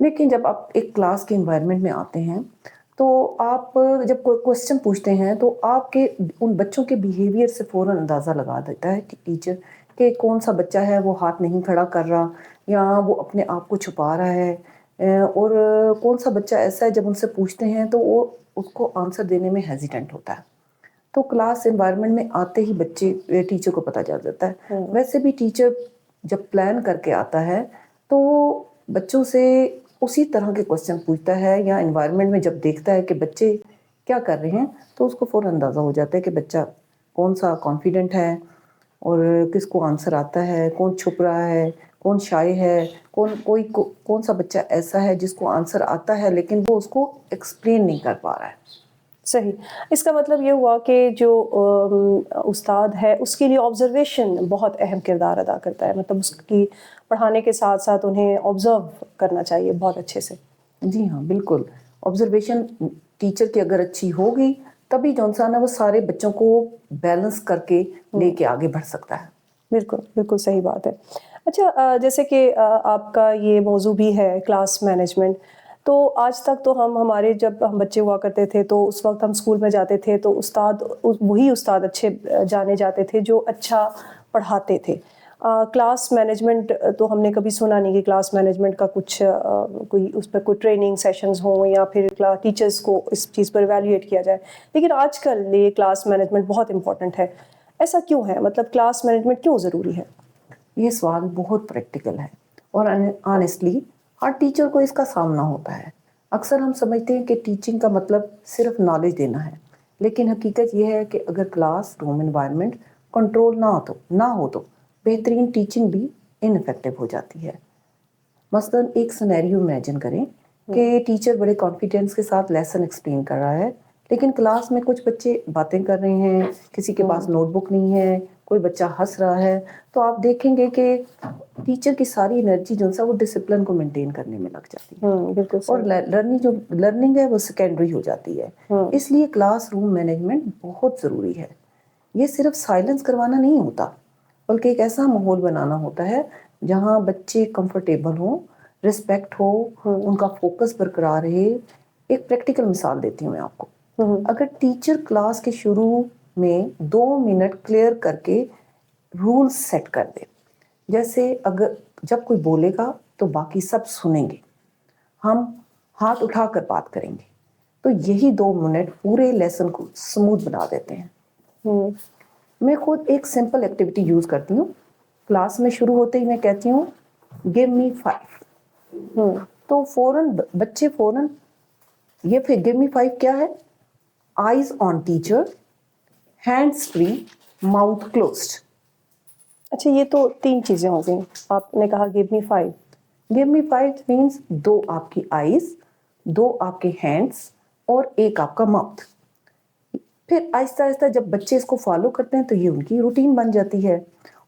لیکن جب آپ ایک کلاس کے انوائرمنٹ میں آتے ہیں تو آپ جب کوئی کوشچن پوچھتے ہیں تو آپ کے ان بچوں کے بیہیویئر سے فوراً اندازہ لگا دیتا ہے کہ ٹیچر کہ کون سا بچہ ہے وہ ہاتھ نہیں کھڑا کر رہا یا وہ اپنے آپ کو چھپا رہا ہے، اور کون سا بچہ ایسا ہے جب ان سے پوچھتے ہیں تو وہ اس کو آنسر دینے میں ہیزیٹنٹ ہوتا ہے. تو کلاس انوائرمنٹ میں آتے ہی بچے ٹیچر کو پتہ چل جاتا ہے. ویسے بھی ٹیچر جب پلان کر کے آتا ہے تو بچوں سے اسی طرح کے کوشچن پوچھتا ہے، یا انوائرمنٹ میں جب دیکھتا ہے کہ بچے کیا کر رہے ہیں تو اس کو فوراً اندازہ ہو جاتا ہے کہ بچہ کون سا کانفیڈنٹ ہے اور کس کو آنسر آتا ہے، کون چھپ رہا ہے، کون شائع ہے، کون سا بچہ ایسا ہے جس کو آنسر آتا ہے لیکن وہ اس کو ایکسپلین نہیں کر پا رہا ہے. صحیح. اس کا مطلب یہ ہوا کہ جو استاد ہے اس کے لیے آبزرویشن بہت اہم کردار ادا کرتا ہے، مطلب اس کی پڑھانے کے ساتھ ساتھ انہیں آبزرو کرنا چاہیے بہت اچھے سے. جی ہاں بالکل. آبزرویشن ٹیچر کی اگر اچھی ہوگی تبھی جو انسان ہے وہ سارے بچوں کو بیلنس کر کے لے کے آگے بڑھ سکتا ہے. بالکل بالکل صحیح بات ہے. اچھا، جیسے کہ آپ کا یہ موضوع بھی ہے کلاس مینجمنٹ، تو آج تک تو ہمارے جب ہم بچے ہوا کرتے تھے تو اس وقت ہم اسکول میں جاتے تھے تو وہی استاد اچھے جانے جاتے تھے جو اچھا پڑھاتے تھے. کلاس مینجمنٹ تو ہم نے کبھی سنا نہیں کہ کلاس مینجمنٹ کا کچھ کوئی اس پہ کوئی ٹریننگ سیشنز ہوں یا پھر ٹیچرز کو اس چیز پر ایویلیویٹ کیا جائے. لیکن آج کل یہ کلاس مینجمنٹ بہت امپورٹنٹ ہے. ایسا کیوں ہے؟ مطلب کلاس مینجمنٹ کیوں ضروری ہے؟ یہ سوال بہت پریکٹیکل ہے اور آنیسٹلی ہر ٹیچر کو اس کا سامنا ہوتا ہے. اکثر ہم سمجھتے ہیں کہ ٹیچنگ کا مطلب صرف نالج دینا ہے، لیکن حقیقت یہ ہے کہ اگر کلاس روم انوائرمنٹ کنٹرول نہ ہو تو بہترین ٹیچنگ بھی انفیکٹو ہو جاتی ہے. مثلاً ایک سینیریو امیجن کریں کہ ٹیچر بڑے کانفیڈنس کے ساتھ لیسن ایکسپلین کر رہا ہے، لیکن کلاس میں کچھ بچے باتیں کر رہے ہیں، کسی کے پاس نوٹ بک نہیں ہے، کوئی بچہ ہنس رہا ہے، تو آپ دیکھیں گے کہ ٹیچر کی ساری انرجی جو ہے وہ ڈسپلن کو مینٹین کرنے میں لگ جاتی ہے بالکل اور لرننگ ہے وہ سیکنڈری ہو جاتی ہے. اس لیے کلاس روم مینجمنٹ بہت ضروری ہے. یہ صرف سائلنس کروانا نہیں ہوتا بلکہ ایک ایسا ماحول بنانا ہوتا ہے جہاں بچے کمفرٹیبل ہوں، رسپیکٹ ہو، ان کا فوکس برقرار رہے. ایک پریکٹیکل مثال دیتی ہوں میں آپ کو. اگر ٹیچر کلاس کے شروع میں 2 منٹ کلیئر کر کے رول سیٹ کر دے، جیسے اگر جب کوئی بولے گا تو باقی سب سنیں گے، ہم ہاتھ اٹھا کر بات کریں گے، تو یہی 2 منٹ پورے لیسن کو سموتھ بنا دیتے ہیں. میں خود ایک سمپل ایکٹیویٹی یوز کرتی ہوں. کلاس میں شروع ہوتے ہی میں کہتی ہوں گیو می 5، تو بچے فوراً یہ پھر گیو می 5 کیا ہے؟ Eyes on teacher, hands free, mouth closed. اچھا، یہ تو 3 چیزیں ہو گئیں. آپ نے کہا گیو می 5. گیو می 5 مینس 2 آپ کی آئیز، 2 آپ کے ہینڈز اور 1 آپ کا ماؤتھ. پھر آہستہ آہستہ جب بچے اس کو فالو کرتے ہیں تو یہ ان کی روٹین بن جاتی ہے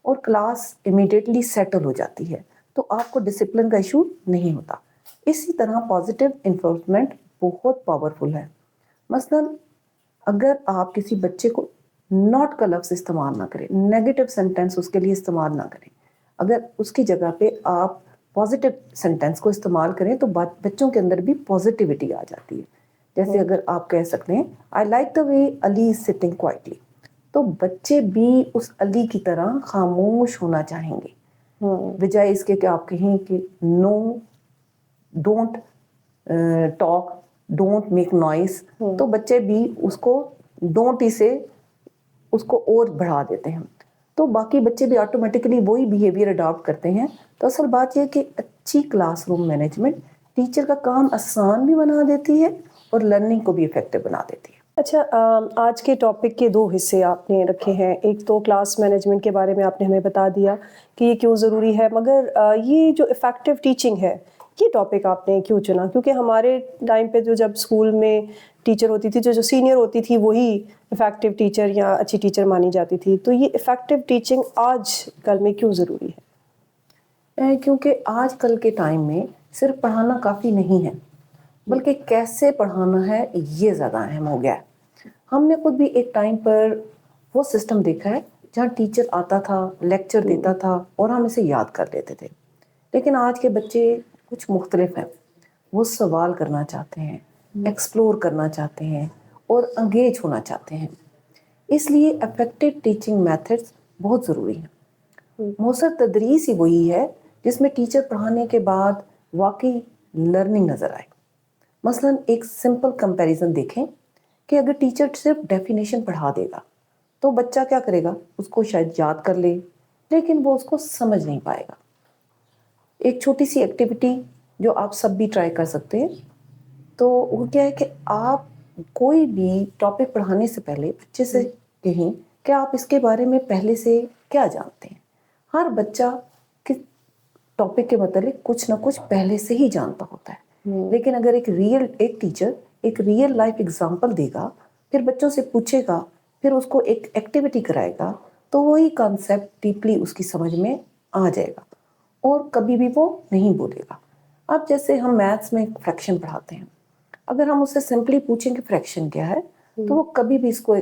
اور کلاس امیڈیٹلی سیٹل ہو جاتی ہے، تو آپ کو ڈسپلن کا ایشو نہیں ہوتا. اسی طرح پازیٹیو انفورسمنٹ بہت پاورفل ہے. مثلاً اگر آپ کسی بچے کو ناٹ کا لفظ استعمال نہ کریں، نیگیٹو سینٹینس اس کے لیے استعمال نہ کریں، اگر اس کی جگہ پہ آپ پازیٹیو سینٹینس کو استعمال کریں تو بچوں کے اندر بھی پازیٹیوٹی آ جاتی ہے. جیسے اگر آپ کہہ سکتے ہیں I like the way Ali is sitting quietly، تو بچے بھی اس علی کی طرح خاموش ہونا چاہیں گے، بجائے اس کے کہ آپ کہیں کہ no, don't talk, don't make noise, تو بچے بھی اس کو ڈونٹ ہی سے اس کو اور بڑھا دیتے ہیں، تو باقی بچے بھی آٹومیٹکلی وہی بیہیویئر اڈاپٹ کرتے ہیں. تو اصل بات یہ کہ اچھی کلاس روم مینجمنٹ ٹیچر کا کام آسان بھی بنا دیتی ہے اور لرننگ کو بھی افیکٹو بنا دیتی ہے. اچھا، آج کے ٹاپک کے 2 حصے آپ نے رکھے ہیں. ایک تو کلاس مینجمنٹ کے بارے میں آپ نے ہمیں بتا دیا کہ یہ کیوں ضروری ہے، مگر یہ جو افیکٹو ٹیچنگ ہے یہ ٹاپک آپ نے کیوں چنا؟ کیونکہ ہمارے ٹائم پہ جب اسکول میں ٹیچر ہوتی تھی جو سینئر ہوتی تھی وہی افیکٹو ٹیچر یا اچھی ٹیچر مانی جاتی تھی، تو یہ افیکٹو ٹیچنگ آج کل میں کیوں ضروری ہے؟ کیونکہ آج کل کے ٹائم میں صرف پڑھانا کافی نہیں ہے بلکہ کیسے پڑھانا ہے یہ زیادہ اہم ہو گیا ہے. ہم نے خود بھی ایک ٹائم پر وہ سسٹم دیکھا ہے جہاں ٹیچر آتا تھا، لیکچر دیتا تھا اور ہم اسے یاد کر لیتے تھے. لیکن آج کے بچے کچھ مختلف ہیں. وہ سوال کرنا چاہتے ہیں, ایکسپلور کرنا چاہتے ہیں اور انگیج ہونا چاہتے ہیں. اس لیے افیکٹو ٹیچنگ میتھڈس بہت ضروری ہیں. مؤثر تدریس ہی وہی ہے جس میں ٹیچر پڑھانے کے بعد واقعی لرننگ نظر آئے. مثلا ایک سمپل کمپیریزن دیکھیں کہ اگر ٹیچر صرف ڈیفینیشن پڑھا دے گا تو بچہ کیا کرے گا, اس کو شاید یاد کر لے لیکن وہ اس کو سمجھ نہیں پائے گا. ایک چھوٹی سی ایکٹیویٹی جو آپ سب بھی ٹرائی کر سکتے ہیں, تو وہ کیا ہے کہ آپ کوئی بھی ٹاپک پڑھانے سے پہلے بچے سے کہیں کہ آپ اس کے بارے میں پہلے سے کیا جانتے ہیں. ہر بچہ کس ٹاپک کے متعلق کچھ نہ کچھ پہلے سے ہی جانتا ہوتا ہے, لیکن اگر ایک ٹیچر ایک ریئل لائف ایگزامپل دے گا, پھر بچوں سے پوچھے گا, پھر اس کو ایک ایکٹیویٹی کرائے گا, تو وہی کانسیپٹ ڈیپلی اس کی سمجھ میں آ جائے گا اور کبھی بھی وہ نہیں بولے گا. اب جیسے ہم میتھس میں فریکشن پڑھاتے ہیں, اگر ہم اس سے سمپلی پوچھیں کہ فریکشن کیا ہے تو وہ کبھی بھی اس کو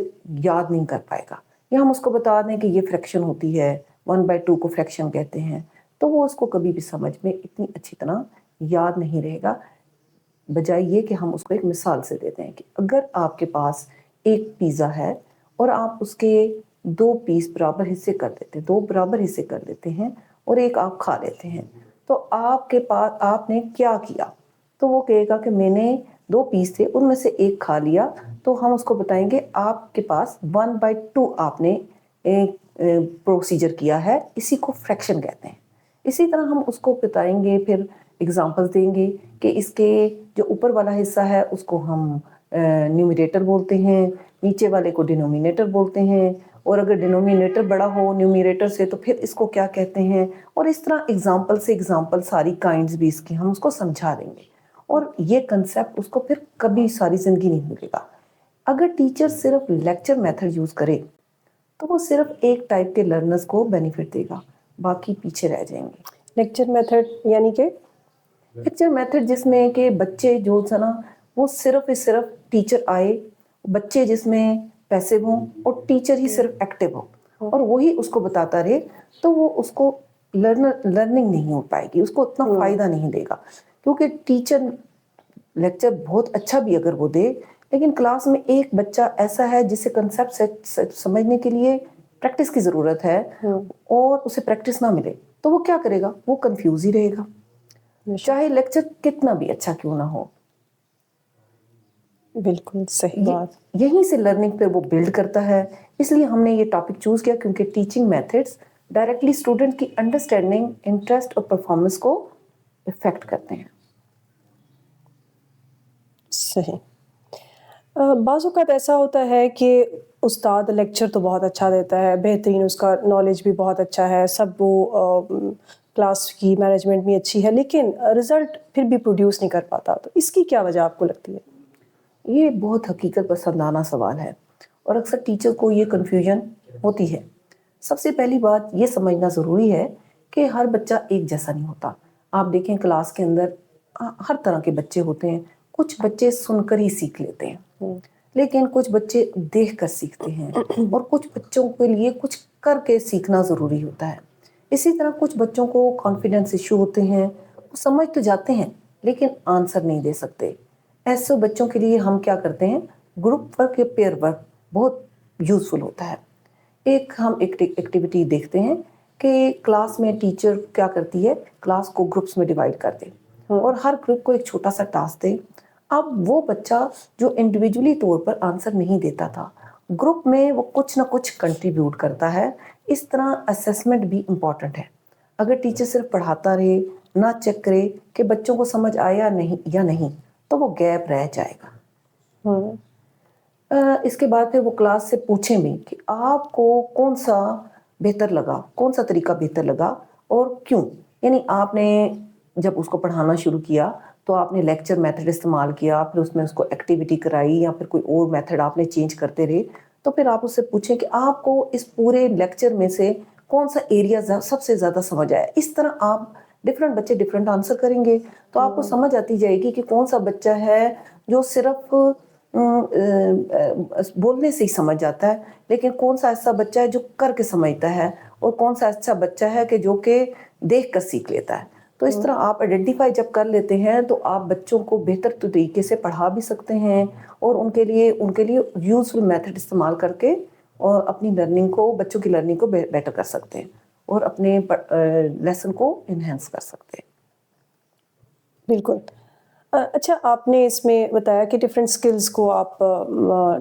یاد نہیں کر پائے گا. یا ہم اس کو بتا دیں کہ یہ فریکشن ہوتی ہے, 1/2 کو فریکشن کہتے ہیں, تو وہ اس کو کبھی بھی سمجھ میں اتنی اچھی طرح یاد نہیں رہے گا. بجائے یہ کہ ہم اس کو ایک مثال سے دیتے ہیں کہ اگر آپ کے پاس ایک پیزا ہے اور آپ اس کے 2 پیس برابر حصے کر دیتے ہیں, 2 برابر حصے کر دیتے ہیں اور ایک آپ کھا لیتے ہیں, تو آپ کے پاس آپ نے کیا کیا؟ تو وہ کہے گا کہ میں نے 2 پیس تھے ان میں سے ایک کھا لیا. تو ہم اس کو بتائیں گے آپ کے پاس 1/2 آپ نے پروسیجر کیا ہے, اسی کو فریکشن کہتے ہیں. اسی طرح ہم اس کو بتائیں گے, پھر اگزامپل دیں گے کہ اس کے جو اوپر والا حصہ ہے اس کو ہم نیومیریٹر بولتے ہیں, نیچے والے کو ڈینومینیٹر بولتے ہیں, اور اگر ڈینومینیٹر بڑا ہو نیومیریٹر سے تو پھر اس کو کیا کہتے ہیں. اور اس طرح اگزامپل سے اگزامپل ساری کائنڈز بھی اس کی ہم اس کو سمجھا دیں گے, اور یہ کنسیپٹ اس کو پھر کبھی ساری زندگی نہیں بھولے گا. اگر ٹیچر صرف لیکچر میتھڈ یوز کرے تو وہ صرف ایک ٹائپ کے لرنرز کو بینیفٹ دے گا, باقی پیچھے رہ جائیں گے. لیکچر میتھڈ یعنی کہ لیکچر میتھڈ جس میں کہ بچے جو ہے نا وہ صرف ٹیچر آئے, بچے جس میں پیسیو ہوں اور ٹیچر ہی صرف ایکٹیو ہو اور وہی اس کو بتاتا رہے, تو وہ اس کو لرننگ نہیں ہو پائے گی, اس کو اتنا فائدہ نہیں دے گا. کیونکہ ٹیچر لیکچر بہت اچھا بھی اگر وہ دے, لیکن کلاس میں ایک بچہ ایسا ہے جسے کنسیپٹ سمجھنے کے لیے پریکٹس کی ضرورت ہے اور اسے پریکٹس نہ ملے تو وہ کیا کرے گا, وہ کنفیوز ہی رہے گا, چاہے لیکچر کتنا بھی اچھا کیوں نہ ہو. بالکل صحیح بات. یہیں سے لرننگ پہ وہ بلڈ کرتا ہے. اس لیے ہم نے یہ ٹاپک چوز کیا کیونکہ ٹیچنگ میتھڈس ڈائریکٹلی اسٹوڈنٹ کی انڈرسٹینڈنگ, انٹرسٹ اور پرفارمنس کو افیکٹ کرتے ہیں. صحیح. بعض اوقات ایسا ہوتا ہے کہ استاد لیکچر تو بہت اچھا دیتا ہے, بہترین, اس کا نالج بھی بہت اچھا ہے, سب وہ کلاس کی مینجمنٹ بھی اچھی ہے, لیکن رزلٹ پھر بھی پروڈیوس نہیں کر پاتا. تو اس کی کیا وجہ آپ کو لگتی ہے؟ یہ بہت حقیقت پسندانہ سوال ہے اور اکثر ٹیچر کو یہ کنفیوژن ہوتی ہے. سب سے پہلی بات یہ سمجھنا ضروری ہے کہ ہر بچہ ایک جیسا نہیں ہوتا. آپ دیکھیں کلاس کے اندر ہر طرح کے بچے ہوتے ہیں. کچھ بچے سن کر ہی سیکھ لیتے ہیں, لیکن کچھ بچے دیکھ کر سیکھتے ہیں, اور کچھ بچوں کے لیے کچھ کر کے سیکھنا ضروری ہوتا ہے. اسی طرح کچھ بچوں کو کانفیڈنس ایشو ہوتے ہیں, وہ سمجھ تو جاتے ہیں لیکن آنسر نہیں دے سکتے. ایسے بچوں کے لیے ہم کیا کرتے ہیں, گروپ ورک یا پیئر ورک بہت یوزفل ہوتا ہے. ہم ایکٹیویٹی دیکھتے ہیں کہ کلاس میں ٹیچر کیا کرتی ہے, کلاس کو گروپس میں ڈیوائڈ کر دے اور ہر گروپ کو ایک چھوٹا سا ٹاسک دے. اب وہ بچہ جو انڈیویجولی طور پر آنسر نہیں دیتا تھا, گروپ میں وہ کچھ نہ کچھ کنٹریبیوٹ کرتا ہے. اس طرح اسیسمنٹ بھی امپورٹنٹ ہے. اگر ٹیچر صرف پڑھاتا رہے, نہ چیک کرے کہ بچوں کو سمجھ آیا یا نہیں, تو وہ گیپ رہ جائے گا. اس کے بعد پھر وہ کلاس سے پوچھیں بھی کہ آپ کو کون سا بہتر لگا, کون سا طریقہ بہتر لگا اور کیوں. یعنی آپ نے جب اس کو پڑھانا شروع کیا تو آپ نے لیکچر میتھڈ استعمال کیا, پھر اس میں اس کو ایکٹیویٹی کرائی یا پھر کوئی اور میتھڈ آپ نے چینج کرتے رہے, تو پھر آپ اس سے پوچھیں کہ آپ کو اس پورے لیکچر میں سے کون سا ایریا سب سے زیادہ سمجھ آیا. اس طرح آپ ڈفرینٹ بچے ڈفرینٹ آنسر کریں گے تو آپ کو سمجھ آتی جائے گی کہ کون سا بچہ ہے جو صرف بولنے سے ہی سمجھ جاتا ہے, لیکن کون سا ایسا بچہ ہے جو کر کے سمجھتا ہے, اور کون سا ایسا بچہ ہے کہ جو کہ دیکھ کر سیکھ لیتا ہے. تو اس طرح آپ آئیڈینٹیفائی جب کر لیتے ہیں تو آپ بچوں کو بہتر طریقے سے پڑھا بھی سکتے ہیں اور ان کے لیے یوزفل میتھڈ استعمال کر کے اور اپنی لرننگ کو، بچوں کی لرننگ کو بیٹر کر سکتے ہیں اور اپنے لیسن کو انہینس کر سکتے ہیں. بالکل. اچھا، آپ نے اس میں بتایا کہ ڈفرینٹ سکلز کو آپ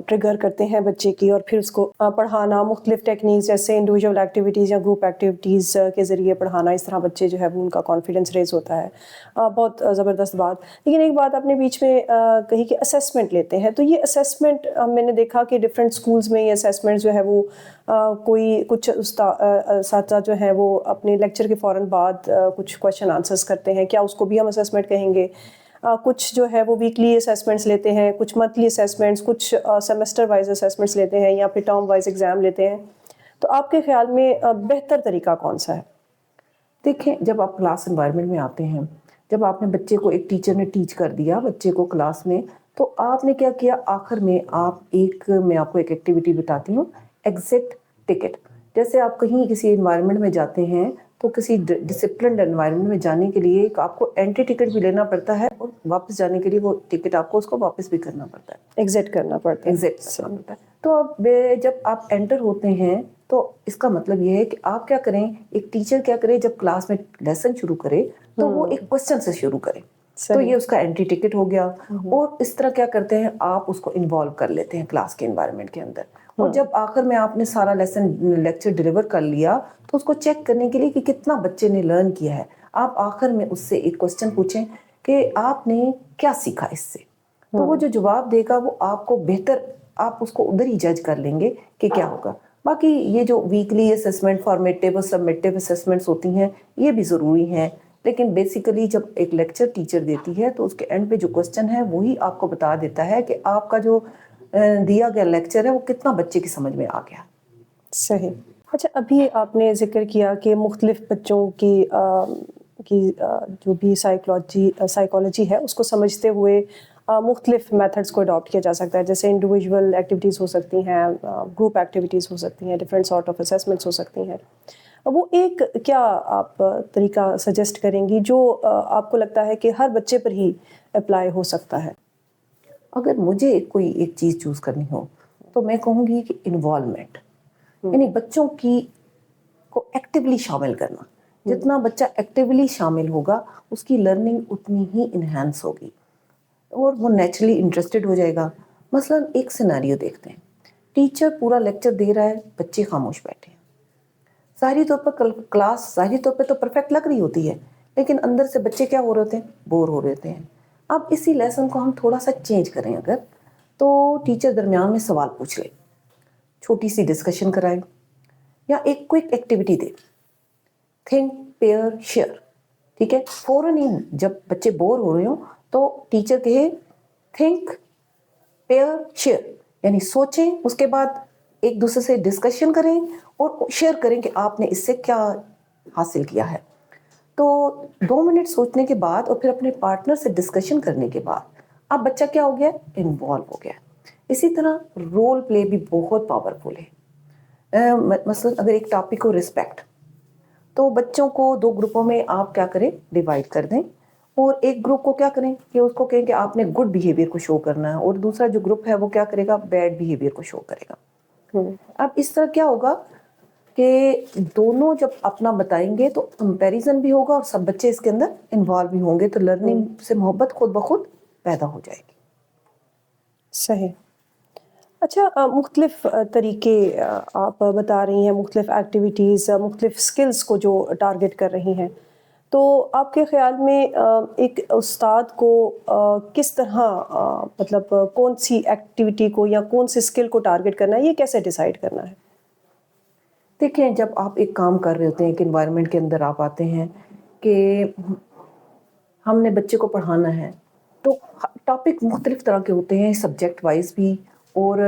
ٹریگر کرتے ہیں بچے کی، اور پھر اس کو پڑھانا مختلف ٹیکنیکس جیسے انڈیویجول ایکٹیویٹیز یا گروپ ایکٹیویٹیز کے ذریعے پڑھانا، اس طرح بچے جو ہے وہ ان کا کانفیڈنس ریز ہوتا ہے. بہت زبردست بات. لیکن ایک بات آپ نے بیچ میں کہی کہ اسیسمنٹ لیتے ہیں، تو یہ اسیسمنٹ میں نے دیکھا کہ ڈفرینٹ اسکولز میں یہ اسیسمنٹ جو ہے وہ کوئی کچھ اساتذہ جو ہیں وہ اپنے لیکچر کے فوراً بعد کچھ کویشچن آنسرس کرتے ہیں. کیا اس کو بھی ہم اسیسمنٹ کہیں گے؟ کچھ جو ہے وہ ویکلی اسیسمنٹس لیتے ہیں، کچھ منتھلی اسیسمنٹس، کچھ سیمسٹر وائز اسیسمنٹس لیتے ہیں، یا پھر ٹرم وائز ایگزام لیتے ہیں. تو آپ کے خیال میں بہتر طریقہ کون سا ہے؟ دیکھیں، جب آپ کلاس انوائرمنٹ میں آتے ہیں، جب آپ نے بچے کو، ایک ٹیچر نے ٹیچ کر دیا بچے کو کلاس میں، تو آپ نے کیا کیا؟ آخر میں میں آپ کو ایک ایکٹیویٹی بتاتی ہوں، ایگزٹ ٹکٹ. جیسے آپ کہیں کسی انوائرمنٹ میں جاتے ہیں تو کسی ڈسپلنڈ انوائرمنٹ میں جانے کے لیے آپ کو انٹری ٹکٹ بھی لینا پڑتا ہے، اور واپس جانے کے لیے وہ ٹکٹ آپ کو اس کو واپس بھی کرنا پڑتا ہے، ایگزٹ کرنا پڑتا ہے. ایگزٹ کرنا پڑتا ہے. تو اب جب آپ انٹر ہوتے ہیں تو اس کا مطلب یہ ہے کہ آپ کیا کریں، ایک ٹیچر کیا کرے، جب کلاس میں لیسن شروع کرے تو وہ ایک کوسچن سے شروع کرے. تو یہ اس کا انٹری ٹکٹ ہو گیا. اور اس طرح کیا کرتے ہیں، آپ اس کو انوالو کر لیتے ہیں کلاس کے انوائرمنٹ کے اندر. اور جب آخر میں آپ نے سارا لیکچر ڈیلیور کر لیا تو اس کو چیک کرنے کے لیے کہ کتنا بچے نے لرن کیا ہے، آپ آخر میں اس سے ایک کوسچن پوچھیں کہ آپ نے کیا سیکھا اس سے. تو وہ جو جواب دے گا وہ آپ کو بہتر، آپ اس کو ادھر ہی جج کر لیں گے کہ کیا ہوگا. باقی یہ جو ویکلی اسیسمنٹ، فارمیٹیو اور سبمیٹیو اسیسمنٹس ہوتی ہیں، یہ بھی ضروری ہیں. لیکن بیسیکلی جب ایک لیکچر ٹیچر دیتی ہے تو اس کے اینڈ پہ جو کوسچن ہے وہی آپ کو بتا دیتا ہے کہ آپ کا جو دیا گیا لیکچر ہے وہ کتنا بچے کی سمجھ میں آ گیا. صحیح. اچھا، ابھی آپ نے ذکر کیا کہ مختلف بچوں کی جو بھی سائیکالوجی ہے اس کو سمجھتے ہوئے مختلف میتھڈس کو اڈاپٹ کیا جا سکتا ہے. جیسے انڈیویجول ایکٹیویٹیز ہو سکتی ہیں، گروپ ایکٹیویٹیز ہو سکتی ہیں، ڈفرینٹ سارٹ آف اسیسمنٹس ہو سکتی ہیں. وہ ایک کیا آپ طریقہ سجیسٹ کریں گی جو آپ کو لگتا ہے کہ ہر بچے پر ہی اپلائی ہو سکتا ہے؟ اگر مجھے کوئی ایک چیز چوز کرنی ہو تو میں کہوں گی کہ انوالومنٹ، یعنی بچوں کو ایکٹیولی شامل کرنا. جتنا بچہ ایکٹیولی شامل ہوگا اس کی لرننگ اتنی ہی انہینس ہوگی اور وہ نیچرلی انٹرسٹڈ ہو جائے گا. مثلا ایک سینیریو دیکھتے ہیں، ٹیچر پورا لیکچر دے رہا ہے، بچے خاموش بیٹھے ہیں. ظاہری طور پر کلاس ظاہری طور پہ تو پرفیکٹ لگ رہی ہوتی ہے، لیکن اندر سے بچے کیا ہو رہے ہوتے ہیں؟ بور ہو رہے ہوتے ہیں. اب اسی لیسن کو ہم تھوڑا سا چینج کریں اگر، تو ٹیچر درمیان میں سوال پوچھ لے، چھوٹی سی ڈسکشن کرائیں، یا ایک کوئک ایکٹیویٹی دے، تھنک پیئر شیئر. ٹھیک ہے، فوراً ہی جب بچے بور ہو رہے ہوں تو ٹیچر کہے تھنک پیئر شیئر، یعنی سوچیں، اس کے بعد ایک دوسرے سے ڈسکشن کریں اور شیئر کریں کہ آپ نے اس سے کیا حاصل کیا ہے. تو 2 منٹ سوچنے کے بعد اور پھر اپنے پارٹنر سے ڈسکشن کرنے کے بعد اب بچہ کیا ہو گیا؟ انوالو ہو گیا. اسی طرح رول پلے بھی بہت پاورفل ہے. مثلا اگر ایک ٹاپک ہو رسپیکٹ، تو بچوں کو 2 گروپوں میں آپ کیا کریں؟ ڈیوائڈ کر دیں، اور ایک گروپ کو کیا کریں کہ اس کو کہیں کہ آپ نے گڈ بیہیویئر کو شو کرنا ہے، اور دوسرا جو گروپ ہے وہ کیا کرے گا؟ بیڈ بیہیویئر کو شو کرے گا. اب اس طرح کیا ہوگا کہ دونوں جب اپنا بتائیں گے تو کمپیریزن بھی ہوگا اور سب بچے اس کے اندر انوالو بھی ہوں گے، تو لرننگ سے محبت خود بخود پیدا ہو جائے گی. صحیح. اچھا، مختلف طریقے آپ بتا رہی ہیں، مختلف ایکٹیویٹیز، مختلف سکلز کو جو ٹارگٹ کر رہی ہیں. تو آپ کے خیال میں ایک استاد کو کس طرح مطلب کون سی ایکٹیویٹی کو یا کون سی اسکل کو ٹارگٹ کرنا ہے، یہ کیسے ڈیسائیڈ کرنا ہے؟ دیکھیں، جب آپ ایک کام کر رہے ہوتے ہیں، ایک انوائرمنٹ کے اندر آپ آتے ہیں کہ ہم نے بچے کو پڑھانا ہے، تو ٹاپک مختلف طرح کے ہوتے ہیں، سبجیکٹ وائز بھی اور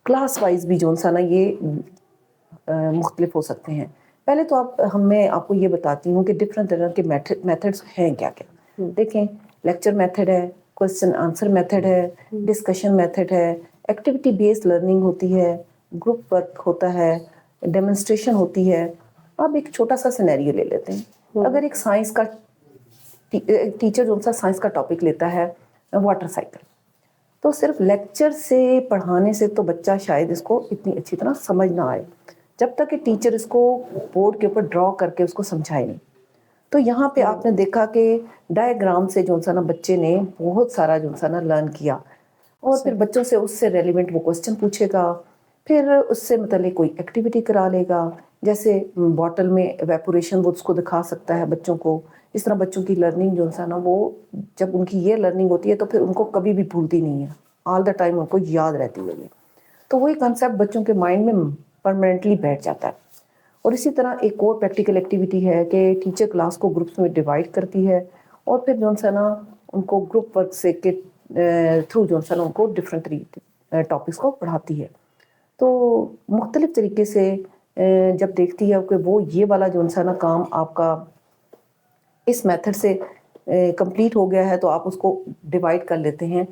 کلاس وائز بھی، جو نا یہ مختلف ہو سکتے ہیں. پہلے تو میں آپ کو یہ بتاتی ہوں کہ ڈفرینٹ طرح کے میتھڈس ہیں کیا کیا. دیکھیں، لیکچر میتھڈ ہے، کوسچن آنسر میتھڈ ہے، ڈسکشن میتھڈ ہے، ایکٹیویٹی بیسڈ لرننگ ہوتی ہے، گروپ ورک ہوتا ہے، ڈیمونسٹریشن ہوتی ہے. اب ایک چھوٹا سا سینیریو لے لیتے ہیں اگر ایک سائنس کا ٹیچر جو سا سائنس کا ٹاپک لیتا ہے واٹر سائیکل، تو صرف لیکچر سے پڑھانے سے تو بچہ شاید اس کو اتنی اچھی طرح سمجھ نہ آئے جب تک کہ ٹیچر اس کو بورڈ کے اوپر ڈرا کر کے اس کو سمجھائے نہیں. تو یہاں پہ آپ نے دیکھا کہ ڈائیگرام سے جو سا نا بچے نے بہت سارا جو سا نا لرن کیا، اور پھر بچوں سے اس سے ریلیونٹ وہ کوسچن پوچھے گا، پھر اس سے متعلق کوئی ایکٹیویٹی کرا لے گا. جیسے باٹل میں ایویپوریشن وہ اس کو دکھا سکتا ہے بچوں کو. اس طرح بچوں کی لرننگ جو ہے نا وہ جب ان کی یہ لرننگ ہوتی ہے تو پھر ان کو کبھی بھی بھولتی نہیں ہے، آل دا ٹائم ان کو یاد رہتی ہے. تو وہی کنسیپٹ بچوں کے مائنڈ میں پرماننٹلی بیٹھ جاتا ہے. اور اسی طرح ایک اور پریکٹیکل ایکٹیویٹی ہے کہ ٹیچر کلاس کو گروپس میں ڈیوائڈ کرتی ہے، اور پھر جو ہے نا ان کو گروپ ورک سے کے تھرو جو ہے نا ان کو ڈفرینٹ ٹاپکس کو پڑھاتی ہے. تو مختلف طریقے سے جب دیکھتی ہے کہ وہ یہ والا جو ہے نا کام آپ کا اس میتھڈ سے کمپلیٹ ہو گیا ہے، تو آپ اس کو ڈیوائڈ کر لیتے ہیں.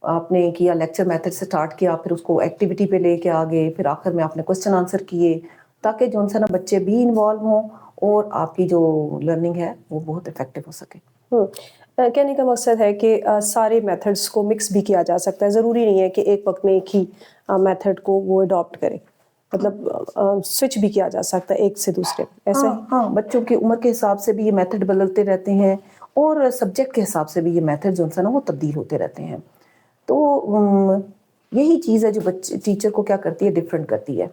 آپ نے کیا لیکچر میتھڈ سے سٹارٹ کیا، پھر اس کو ایکٹیویٹی پہ لے کے آگے، پھر آخر میں آپ نے کوسچن آنسر کیے، تاکہ جو ہے نا بچے بھی انوالو ہوں اور آپ کی جو لرننگ ہے وہ بہت افیکٹو ہو سکے. کہنے کا مقصد ہے کہ سارے میتھڈس کو مکس بھی کیا جا سکتا ہے، ضروری نہیں ہے کہ ایک وقت میں ایک ہی میتھڈ کو وہ اڈاپٹ کرے، مطلب سوئچ بھی کیا جا سکتا ہے ایک سے دوسرے. ایسا ہی ہاں بچوں کی عمر کے حساب سے بھی یہ میتھڈ بدلتے رہتے ہیں، اور سبجیکٹ کے حساب سے بھی یہ میتھڈ جو ہے نا وہ تبدیل ہوتے رہتے ہیں. تو یہی چیز ہے جو بچے ٹیچر کو کیا کرتی ہے، ڈفرینٹ کرتی ہے.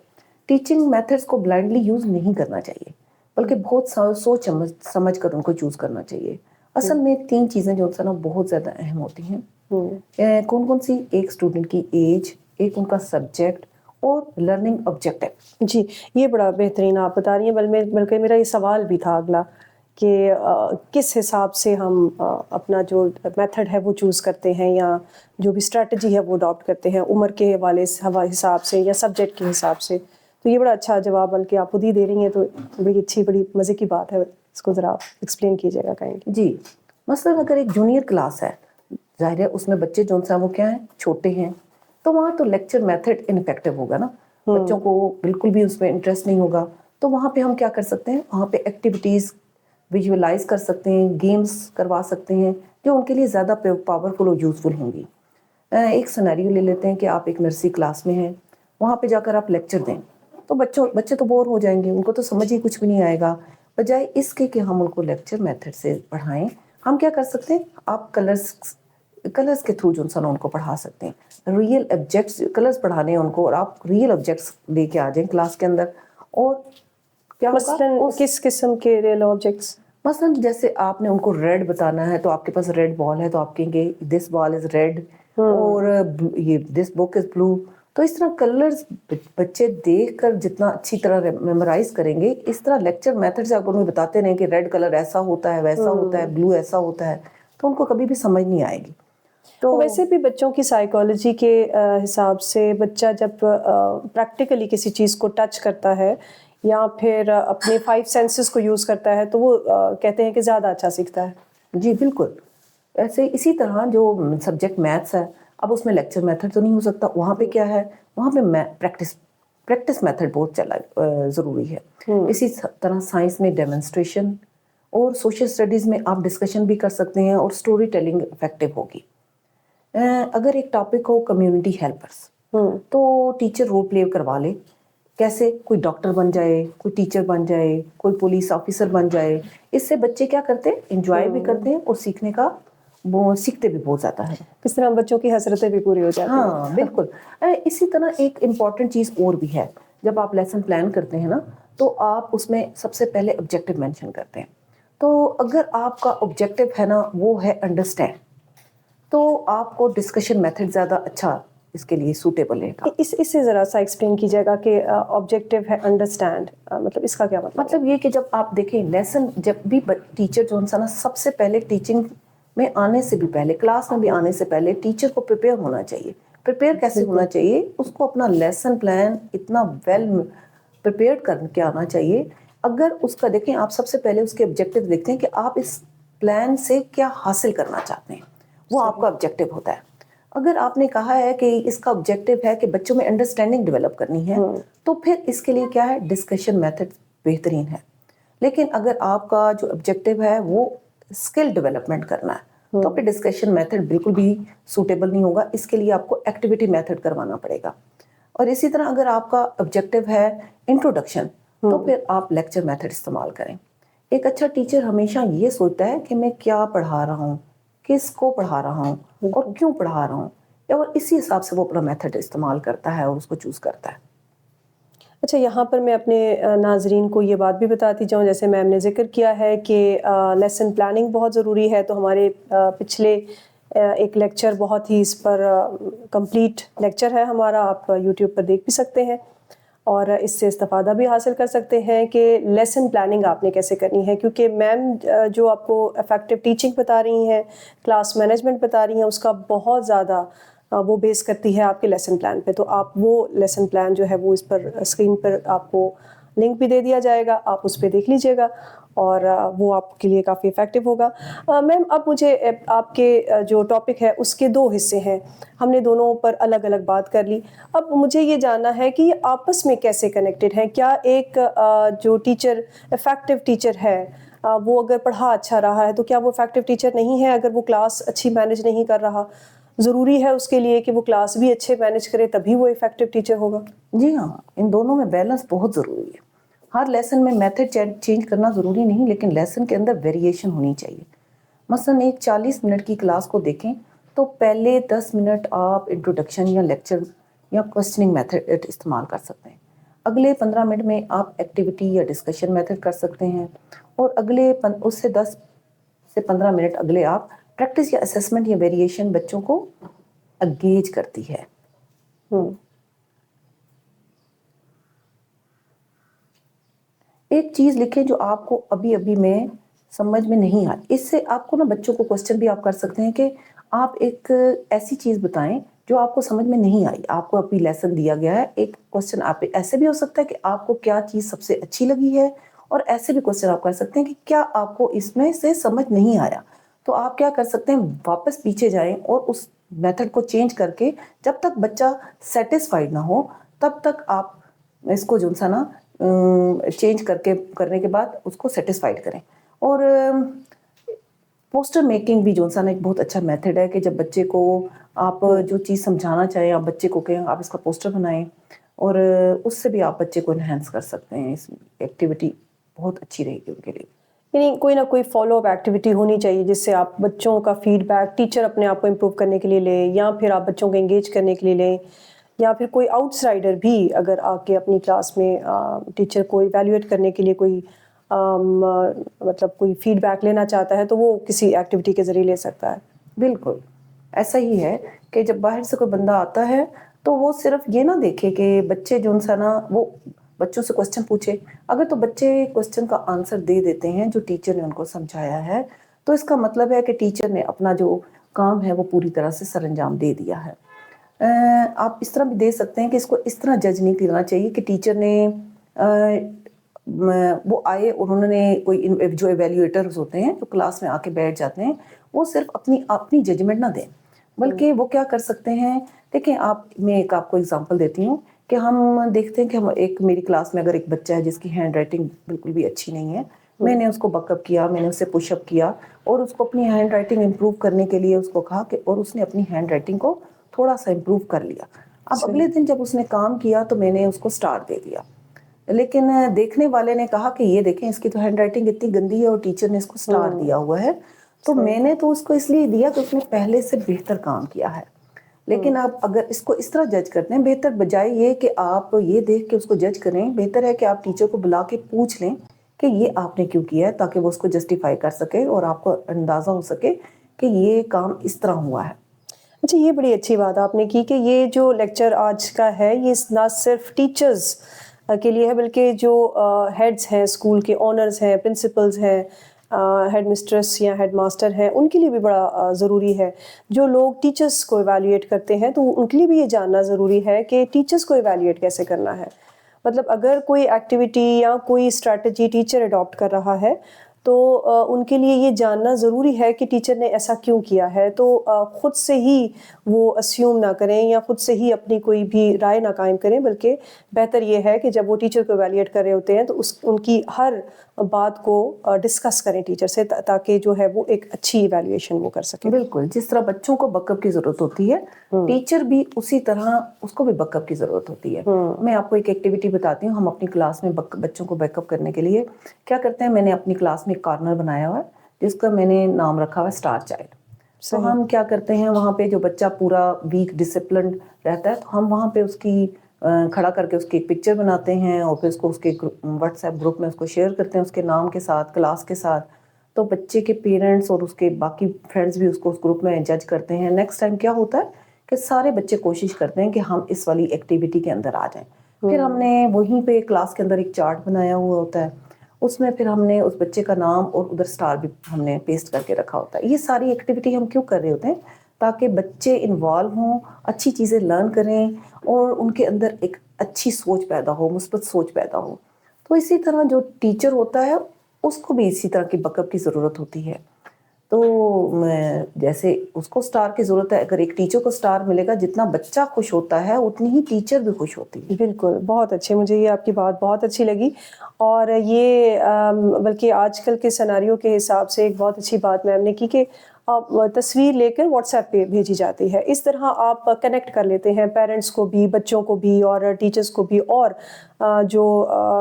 ٹیچنگ میتھڈس کو بلائنڈلی یوز نہیں کرنا چاہیے، بلکہ بہت سوچ سمجھ کر ان کو چوز کرنا چاہیے. اصل میں 3 چیزیں جو ہے نا بہت زیادہ اہم ہوتی ہیں. کون کون سی؟ ایک اسٹوڈنٹ کی ایج، ایک ان کا سبجیکٹ، اور لرننگ آبجیکٹو. جی، یہ بڑا بہترین آپ بتا رہی ہیں. بلکہ میرا یہ سوال بھی تھا اگلا کہ کس حساب سے ہم اپنا جو میتھڈ ہے وہ چوز کرتے ہیں، یا جو بھی اسٹریٹجی ہے وہ اڈاپٹ کرتے ہیں، عمر کے حوالے حساب سے یا سبجیکٹ کے حساب سے. تو یہ بڑا اچھا جواب بلکہ آپ خود ہی دے رہی ہیں، تو بڑی اچھی بڑی مزے کی بات ہے. اس کو ذرا آپ ایکسپلین کیجیے گا، کہیں گے. جی، مثلاً اگر ایک جونیئر کلاس ہے، ظاہر ہے اس میں بچے جو سا وہ کیا ہیں، چھوٹے ہیں، تو وہاں تو لیکچر میتھڈ انفیکٹو ہوگا نا. بچوں کو بالکل بھی اس میں انٹرسٹ نہیں ہوگا. تو وہاں پہ ہم کیا کر سکتے ہیں، وہاں پہ ایکٹیویٹیز ویژولائز کر سکتے ہیں، گیمز کروا سکتے ہیں جو ان کے لیے زیادہ پاورفل اور یوزفل ہوں گی. ایک سینیریو لے لیتے ہیں کہ آپ ایک نرسری کلاس میں ہیں، وہاں پہ جا کر آپ لیکچر دیں، تو بچے تو بور ہو جائیں گے، ان کو تو سمجھ ہی کچھ بھی نہیں آئے گا. بجائے اس کے کہ ہم ان کو لیکچر میتھڈ سے پڑھائیں، ہم کیا کر سکتے ہیں، آپ کلرز کے تھرو جو ہے ان کو پڑھا سکتے ہیں. ریئل آبجیکٹس کلرز پڑھانے ہیں ان کو، اور آپ ریئل آبجیکٹس لے کے آ جائیں کلاس کے اندر. اور کیا ہوگا، مثلاً کس قسم کے ریئل آبجیکٹس؟ مثلاً جیسے آپ نے ان کو ریڈ بتانا ہے، تو آپ کے پاس ریڈ بال ہے، تو آپ کہیں گے دس بال از ریڈ، اور یہ دس بک از بلو. تو اس طرح کلرز بچے دیکھ کر جتنا اچھی طرح میمورائز کریں گے، اس طرح لیکچر میتھڈ سے آپ انہیں بتاتے رہیں کہ ریڈ کلر ایسا ہوتا ہے، ویسا ہوتا ہے، بلو ایسا ہوتا ہے، تو ان کو کبھی بھی سمجھ نہیں آئے گی. تو ویسے بھی بچوں کی سائیکالوجی کے حساب سے بچہ جب پریکٹیکلی کسی چیز کو ٹچ کرتا ہے یا پھر اپنے 5 سینسز کو یوز کرتا ہے، تو وہ کہتے ہیں کہ زیادہ اچھا سیکھتا ہے. جی بالکل. ایسے اسی طرح جو سبجیکٹ میتھس ہے، اب اس میں لیکچر میتھڈ تو نہیں ہو سکتا. وہاں پہ کیا ہے، وہاں پہ پریکٹس میتھڈ بہت ضروری ہے. اسی طرح سائنس میں ڈیمونسٹریشن، اور سوشل اسٹڈیز میں آپ ڈسکشن بھی کر سکتے ہیں، اور اسٹوری ٹیلنگ افیکٹو ہوگی. اگر ایک ٹاپک ہو کمیونٹی ہیلپرس، تو ٹیچر رول پلے کروا لے. کیسے؟ کوئی ڈاکٹر بن جائے، کوئی ٹیچر بن جائے، کوئی پولیس آفیسر بن جائے. اس سے بچے کیا کرتے ہیں، انجوائے بھی کرتے ہیں، اور سیکھتے بھی بہت زیادہ ہے. اس طرح بچوں کی حسرتیں بھی پوری ہو جاتی ہیں. ہاں بالکل. اسی طرح ایک امپورٹنٹ چیز اور بھی ہے، جب آپ لیسن پلان کرتے ہیں نا، تو آپ اس میں سب سے پہلے آبجیکٹو مینشن کرتے ہیں. تو اگر آپ کا آبجیکٹو ہے نا وہ ہے انڈرسٹینڈ، تو آپ کو ڈسکشن میتھڈ زیادہ اچھا اس کے لیے سوٹیبل ہے گا. اس سے ذرا سا ایکسپلین کیجیے گا کہ آبجیکٹو ہے انڈرسٹینڈ، مطلب اس کا کیا مطلب یہ کہ جب آپ دیکھیں لیسن، جب بھی ٹیچر جو ہے نا سب سے پہلے ٹیچنگ میں آنے سے بھی پہلے، کلاس میں بھی آنے سے پہلے ٹیچر کو پریپیئر ہونا چاہیے. پریپیئر کیسے ہونا چاہیے، اس کو اپنا لیسن پلان اتنا ویل پریپیئر کر کے آنا چاہیے. اگر اس کا دیکھیں، آپ سب سے پہلے اس کے آبجیکٹو دیکھتے ہیں کہ آپ اس پلان سے کیا حاصل کرنا چاہتے ہیں، وہ آپ کا آبجیکٹو ہوتا ہے. اگر آپ نے کہا ہے کہ اس کا آبجیکٹو ہے کہ بچوں میں انڈرسٹینڈنگ ڈیولپ کرنی ہے، تو پھر اس کے لیے کیا ہے، ڈسکشن میتھڈ بہترین ہے. لیکن اگر آپ کا جو آبجیکٹو ہے وہ اسکل ڈیولپمنٹ کرنا ہے تو پھر ڈسکشن میتھڈ بالکل بھی سوٹیبل نہیں ہوگا. اس کے لیے آپ کو ایکٹیویٹی میتھڈ کروانا پڑے گا. اور اسی طرح اگر آپ کا آبجیکٹو ہے انٹروڈکشن تو پھر آپ لیکچر میتھڈ استعمال کریں. ایک اچھا ٹیچر ہمیشہ یہ سوچتا ہے کہ میں کیا پڑھا رہا ہوں, کس کو پڑھا رہا ہوں اور کیوں پڑھا رہا ہوں, اور اسی حساب سے وہ اپنا میتھڈ استعمال کرتا ہے اور اس کو چوز کرتا ہے. اچھا, یہاں پر میں اپنے ناظرین کو یہ بات بھی بتاتی جاؤں, جیسے میم نے ذکر کیا ہے کہ لیسن پلاننگ بہت ضروری ہے, تو ہمارے پچھلے ایک لیکچر بہت ہی اس پر کمپلیٹ لیکچر ہے ہمارا, آپ یوٹیوب پر دیکھ بھی سکتے ہیں اور اس سے استفادہ بھی حاصل کر سکتے ہیں کہ لیسن پلاننگ آپ نے کیسے کرنی ہے. کیونکہ میم جو آپ کو افیکٹو ٹیچنگ بتا رہی ہیں, کلاس مینجمنٹ بتا رہی ہیں, اس کا بہت زیادہ وہ بیس کرتی ہے آپ کے لیسن پلان پہ. تو آپ وہ لیسن پلان جو ہے وہ اس پر اسکرین پر آپ کو لنک بھی دے دیا جائے گا, آپ اس پہ دیکھ لیجئے گا اور وہ آپ کے لیے کافی افیکٹو ہوگا. میم اب مجھے آپ کے جو ٹاپک ہے اس کے 2 حصے ہیں, ہم نے دونوں پر الگ الگ بات کر لی. اب مجھے یہ جاننا ہے کہ یہ آپس میں کیسے کنیکٹڈ ہیں. کیا ایک جو ٹیچر افیکٹو ٹیچر ہے وہ اگر پڑھا اچھا رہا ہے تو کیا وہ افیکٹو ٹیچر نہیں ہے اگر وہ کلاس اچھی مینج نہیں کر رہا؟ ضروری ہے اس کے لیے کہ وہ کلاس بھی اچھے مینج کرے تبھی وہ افیکٹو ٹیچر ہوگا؟ جی ہاں, ان دونوں میں بیلنس بہت ضروری ہے. ہر لیسن میں میتھڈ چینج کرنا ضروری نہیں, لیکن لیسن کے اندر ویریشن ہونی چاہیے. مثلا ایک 40 منٹ کی کلاس کو دیکھیں تو پہلے 10 منٹ آپ انٹروڈکشن یا لیکچر یا کوسچننگ میتھڈ استعمال کر سکتے ہیں. اگلے 15 منٹ میں آپ ایکٹیویٹی یا ڈسکشن میتھڈ کر سکتے ہیں, اور اگلے اس سے 10 سے 15 منٹ اگلے آپ پریکٹس یا اسیسمنٹ یا ویریشن بچوں کو انگیج کرتی ہے. ایک چیز لکھیں جو آپ کو ابھی میں سمجھ میں نہیں آئی. اس سے آپ کو نا بچوں کو کوسچن بھی آپ کر سکتے ہیں کہ آپ ایک ایسی چیز بتائیں جو آپ کو سمجھ میں نہیں آئی. آپ کو ابھی لیسن دیا گیا ہے, ایک کوسچن آپ ایسے بھی ہو سکتا ہے کہ آپ کو کیا چیز سب سے اچھی لگی ہے, اور ایسے بھی کوسچن آپ کر سکتے ہیں کہ کیا آپ کو اس میں سے سمجھ نہیں آیا. تو آپ کیا کر سکتے ہیں, واپس پیچھے جائیں اور اس میتھڈ کو چینج کر کے جب تک بچہ سیٹسفائیڈ نہ ہو تب تک آپ اس کو جو سا نا چینج کرنے کے بعد اس کو سیٹسفائیڈ کریں. اور پوسٹر میکنگ بھی جو سا نا ایک بہت اچھا میتھڈ ہے کہ جب بچے کو آپ جو چیز سمجھانا چاہیں, آپ بچے کو کہیں آپ اس کا پوسٹر بنائیں, اور اس سے بھی آپ بچے کو انہینس کر سکتے ہیں. اس ایکٹیویٹی بہت اچھی رہے گی ان کے لیے. یعنی کوئی نہ کوئی فالو اپ ایکٹیویٹی ہونی چاہیے جس سے آپ بچوں کا فیڈ بیک ٹیچر اپنے آپ کو امپروو کرنے کے لیے لیں, یا پھر آپ بچوں کو انگیج کرنے کے لیے لیں, یا پھر کوئی آؤٹ سائڈر بھی اگر آ کے اپنی کلاس میں ٹیچر کو ایویلیویٹ کرنے کے لیے کوئی مطلب کوئی فیڈ بیک لینا چاہتا ہے تو وہ کسی ایکٹیویٹی کے ذریعے لے سکتا ہے. بالکل ایسا ہی ہے کہ جب باہر سے کوئی بندہ آتا ہے تو وہ صرف یہ نہ دیکھے کہ بچے جو سا نا وہ بچوں سے کوسچن پوچھے. اگر تو بچے کوسچن کا آنسر دے دیتے ہیں جو ٹیچر نے ان کو سمجھایا ہے تو اس کا مطلب ہے کہ ٹیچر نے اپنا جو کام ہے وہ پوری طرح سے سر انجام دے دیا ہے. آپ اس طرح بھی دے سکتے ہیں کہ اس کو اس طرح جج نہیں کرنا چاہیے کہ ٹیچر نے وہ آئے, انہوں نے کوئی جو ایویلیویٹرز ہوتے ہیں جو کلاس میں آ کے بیٹھ جاتے ہیں وہ صرف اپنی ججمنٹ نہ دیں, بلکہ وہ کیا کر سکتے ہیں. دیکھیں میں ایک آپ کو اگزامپل دیتی ہوں کہ ہم دیکھتے ہیں کہ میری کلاس میں اگر ایک بچہ ہے جس کی ہینڈ رائٹنگ بالکل بھی اچھی نہیں ہے, میں نے اس کو بک اپ کیا, میں نے اس سے پش اپ کیا اور اس کو اپنی ہینڈ رائٹنگ امپروو کرنے کے لیے اس کو کہا کہ, اور اس نے اپنی ہینڈ رائٹنگ کو تھوڑا سا امپروو کر لیا. اب اگلے دن جب اس نے کام کیا تو میں نے اس کو اسٹار دے دیا, لیکن دیکھنے والے نے کہا کہ یہ دیکھیں اس کی تو ہینڈ رائٹنگ اتنی گندی ہے اور ٹیچر نے اس کو اسٹار دیا ہوا ہے. تو میں نے تو اس کو اس لیے دیا کہ اس نے پہلے سے بہتر کام کیا ہے. لیکن آپ اگر اس کو اس طرح جج کرتے ہیں, بہتر بجائے یہ کہ آپ یہ دیکھ کے اس کو جج کریں, بہتر ہے کہ آپ ٹیچر کو بلا کے پوچھ لیں کہ یہ آپ نے کیوں کیا ہے, تاکہ وہ اس کو جسٹیفائی کر سکے اور آپ کو اندازہ ہو سکے کہ یہ کام اس طرح ہوا ہے. اچھا, یہ بڑی اچھی بات آپ نے کی کہ یہ جو لیکچر آج کا ہے یہ نہ صرف ٹیچرز کے لیے ہے بلکہ جو ہیڈز ہیں, اسکول کے اونرز ہیں, پرنسپلز ہیں, ہیڈ مسٹریس یا ہیڈ ماسٹر ہیں, ان کے لیے بھی بڑا ضروری ہے. جو لوگ ٹیچرز کو ایویلیویٹ کرتے ہیں تو ان کے لیے بھی یہ جاننا ضروری ہے کہ ٹیچرز کو ایویلیویٹ کیسے کرنا ہے. مطلب اگر کوئی ایکٹیویٹی یا کوئی اسٹریٹجی ٹیچر اڈاپٹ کر رہا ہے تو ان کے لیے یہ جاننا ضروری ہے کہ ٹیچر نے ایسا کیوں کیا ہے. تو خود سے ہی وہ اسیوم نہ کریں یا خود سے ہی اپنی کوئی بھی رائے نہ قائم کریں، بلکہ بہتر یہ ہے کہ جب وہ ٹیچر کو ایویلیٹ کر رہے ہوتے ہیں تو ان کی ہر بات کو ڈسکس کریں ٹیچر سے، تاکہ جو ہے وہ ایک اچھی ایویلیویشن وہ کر سکیں. بالکل، جس طرح بچوں کو بیک اپ کی ضرورت ہوتی ہے، ٹیچر بھی اسی طرح اس کو بھی بیک اپ کی ضرورت ہوتی ہے. میں آپ کو ایک ایکٹیویٹی بتاتی ہوں. ہم اپنی کلاس میں بچوں کو بیک اپ کرنے کے لیے کیا کرتے ہیں، میں نے اپنی کلاس میں ایک کارنر بنایا ہوا ہے جس کا میں نے نام رکھا ہوا ہے اسٹار چائلڈ. تو ہم کیا کرتے ہیں، وہاں پہ جو بچہ پورا ویک ڈسپلنڈ رہتا ہے تو ہم وہاں پہ اس کی کھڑا کر کے اس کی ایک پکچر بناتے ہیں اور پھر اس کو اس کے واٹس ایپ گروپ میں اس کو شیئر کرتے ہیں اس کے نام کے ساتھ، کلاس کے ساتھ. تو بچے کے پیرنٹس اور اس کے باقی فرینڈس بھی اس کو اس گروپ میں جج کرتے ہیں. نیکسٹ ٹائم کیا ہوتا ہے کہ سارے بچے کوشش کرتے ہیں کہ ہم اس والی ایکٹیویٹی کے اندر آ جائیں. پھر ہم نے وہیں پہ کلاس کے اندر ایک چارٹ بنایا ہوا ہوتا ہے، اس میں پھر ہم نے اس بچے کا نام اور ادھر اسٹار بھی ہم نے پیسٹ کر کے رکھا ہوتا ہے. یہ ساری ایکٹیویٹی ہم کیوں کر رہے ہوتے ہیں؟ تاکہ بچے انوالو ہوں، اچھی چیزیں لرن کریں اور ان کے اندر ایک اچھی سوچ پیدا ہو، مثبت سوچ پیدا ہو. تو اسی طرح جو ٹیچر ہوتا ہے اس کو بھی اسی طرح کی بیک اپ کی ضرورت ہوتی ہے. تو جیسے اس کو سٹار کی ضرورت ہے، اگر ایک ٹیچر کو سٹار ملے گا، جتنا بچہ خوش ہوتا ہے اتنی ہی ٹیچر بھی خوش ہوتی ہے. بالکل، بہت اچھے، مجھے یہ آپ کی بات بہت اچھی لگی. اور یہ بلکہ آج کل کے سیناریو کے حساب سے ایک بہت اچھی بات میم نے کی کہ تصویر لے کر واٹس ایپ پہ بھیجی جاتی ہے. اس طرح آپ کنیکٹ کر لیتے ہیں پیرنٹس کو بھی، بچوں کو بھی اور ٹیچرس کو بھی، اور جو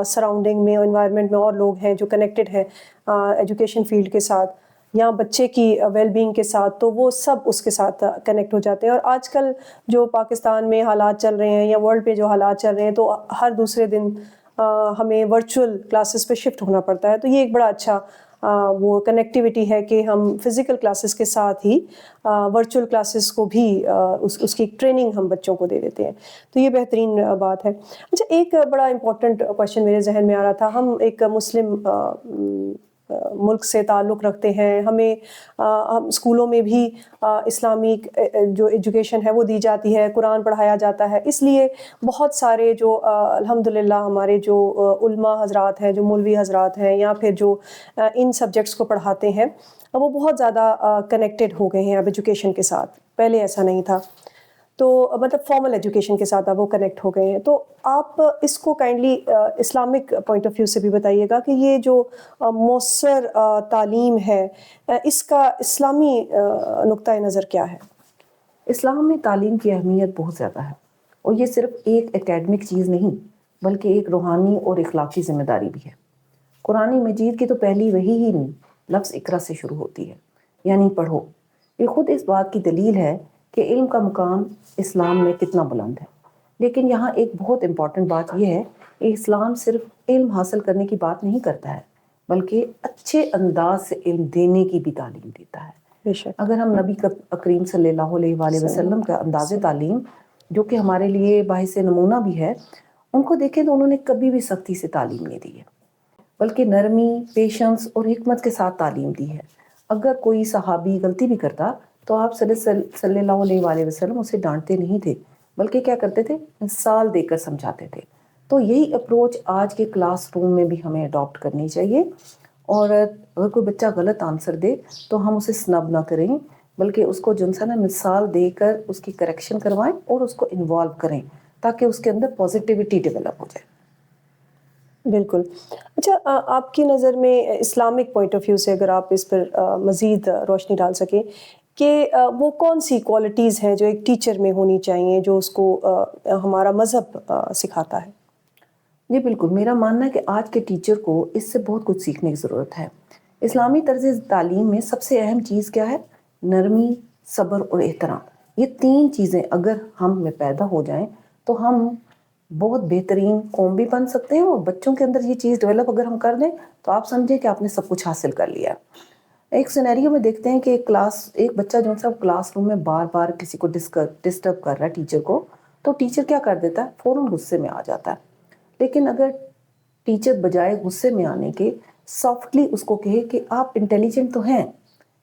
سراؤنڈنگ میں انوائرمنٹ میں اور لوگ ہیں جو کنیکٹڈ ہیں ایجوکیشن فیلڈ کے ساتھ یا بچے کی ویل بینگ کے ساتھ، تو وہ سب اس کے ساتھ کنیکٹ ہو جاتے ہیں. اور آج کل جو پاکستان میں حالات چل رہے ہیں یا ورلڈ پہ جو حالات چل رہے ہیں، تو ہر دوسرے دن ہمیں ورچوئل کلاسز پہ شفٹ ہونا پڑتا ہے. تو یہ ایک بڑا اچھا وہ کنیکٹیوٹی ہے کہ ہم فزیکل کلاسز کے ساتھ ہی ورچوئل کلاسز کو بھی اس کی ٹریننگ ہم بچوں کو دے دیتے ہیں. تو یہ بہترین بات ہے. اچھا، ایک بڑا امپورٹنٹ کویشچن میرے ذہن میں آ رہا تھا. ہم ایک مسلم ملک سے تعلق رکھتے ہیں، ہمیں ہم اسکولوں میں بھی اسلامک جو ایجوکیشن ہے وہ دی جاتی ہے، قرآن پڑھایا جاتا ہے. اس لیے بہت سارے جو الحمدللہ ہمارے جو علماء حضرات ہیں، جو مولوی حضرات ہیں یا پھر جو ان سبجیکٹس کو پڑھاتے ہیں، وہ بہت زیادہ کنیکٹڈ ہو گئے ہیں اب ایجوکیشن کے ساتھ. پہلے ایسا نہیں تھا. تو مطلب فارمل ایجوکیشن کے ساتھ اب وہ کنیکٹ ہو گئے ہیں. تو آپ اس کو kindly Islamic point of view سے بھی بتائیے گا کہ یہ جو مؤثر تعلیم ہے، اس کا اسلامی نقطۂ نظر کیا ہے؟ اسلام میں تعلیم کی اہمیت بہت زیادہ ہے، اور یہ صرف ایک اکیڈمک چیز نہیں بلکہ ایک روحانی اور اخلاقی ذمہ داری بھی ہے. قرآن مجید کی تو پہلی وحی ہی نہیں لفظ اقرا سے شروع ہوتی ہے، یعنی پڑھو. یہ خود اس بات کی دلیل ہے کہ علم کا مقام اسلام میں کتنا بلند ہے. لیکن یہاں ایک بہت امپورٹنٹ بات یہ ہے کہ اسلام صرف علم حاصل کرنے کی بات نہیں کرتا ہے، بلکہ اچھے انداز سے علم دینے کی بھی تعلیم دیتا ہے. بے شک. اگر ہم نبی کریم صلی اللہ علیہ وآلہ وسلم کا انداز تعلیم، جو کہ ہمارے لیے باعث نمونہ بھی ہے، ان کو دیکھیں تو انہوں نے کبھی بھی سختی سے تعلیم نہیں دی ہے، بلکہ نرمی، پیشنس اور حکمت کے ساتھ تعلیم دی ہے. اگر کوئی صحابی غلطی بھی کرتا تو آپ صلی اللہ علیہ وآلہ وسلم اسے ڈانٹتے نہیں تھے، بلکہ کیا کرتے تھے؟ مثال دے کر سمجھاتے تھے. تو یہی اپروچ آج کے کلاس روم میں بھی ہمیں اڈاپٹ کرنی چاہیے. اور اگر کوئی بچہ غلط آنسر دے تو ہم اسے سنب نہ کریں، بلکہ اس کو جو نا مثال دے کر اس کی کریکشن کروائیں اور اس کو انوالو کریں تاکہ اس کے اندر پازیٹیوٹی ڈیولپ ہو جائے. بالکل. اچھا، آپ کی نظر میں اسلامک پوائنٹ آف ویو سے اگر آپ اس پر مزید روشنی ڈال سکیں کہ وہ کون سی کوالٹیز ہیں جو ایک ٹیچر میں ہونی چاہیے جو اس کو ہمارا مذہب سکھاتا ہے؟ جی بالکل، میرا ماننا ہے کہ آج کے ٹیچر کو اس سے بہت کچھ سیکھنے کی ضرورت ہے. اسلامی طرز تعلیم میں سب سے اہم چیز کیا ہے؟ نرمی، صبر اور احترام. یہ تین چیزیں اگر ہم میں پیدا ہو جائیں تو ہم بہت بہترین قوم بھی بن سکتے ہیں، اور بچوں کے اندر یہ چیز ڈیولپ اگر ہم کر دیں تو آپ سمجھیں کہ آپ نے سب کچھ حاصل کر لیا. ایک سینیریو میں دیکھتے ہیں کہ ایک بچہ جو سا کلاس روم میں بار بار کسی کو ڈسٹرب کر رہا ہے ٹیچر کو، تو ٹیچر کیا کر دیتا ہے؟ فوراً غصے میں آ جاتا ہے. لیکن اگر ٹیچر بجائے غصے میں آنے کے سافٹلی اس کو کہے کہ آپ انٹیلیجنٹ تو ہیں،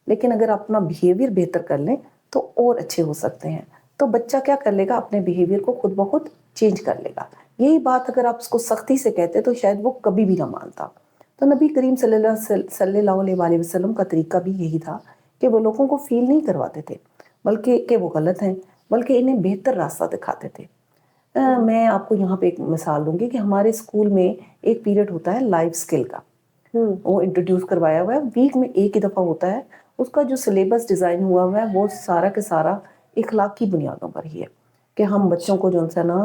لیکن اگر آپ اپنا بیہیویئر بہتر کر لیں تو اور اچھے ہو سکتے ہیں، تو بچہ کیا کر لے گا؟ اپنے بیہیویئر کو خود بخود چینج کر لے گا. یہی بات اگر آپ اس کو سختی سے کہتے تو شاید وہ کبھی بھی نہ مانتا. تو نبی کریم صلی اللہ علیہ وسلم کا طریقہ بھی یہی تھا کہ وہ لوگوں کو فیل نہیں کرواتے تھے بلکہ کہ وہ غلط ہیں، بلکہ انہیں بہتر راستہ دکھاتے تھے۔ میں آپ کو یہاں پہ ایک مثال دوں گی کہ ہمارے اسکول میں ایک پیریڈ ہوتا ہے لائف اسکل کا، وہ انٹروڈیوس کروایا ہوا ہے، ویک میں ایک ہی دفعہ ہوتا ہے۔ اس کا جو سلیبس ڈیزائن ہوا ہوا ہے وہ سارا کے سارا اخلاقی بنیادوں پر ہی ہے کہ ہم بچوں کو جو ہے نا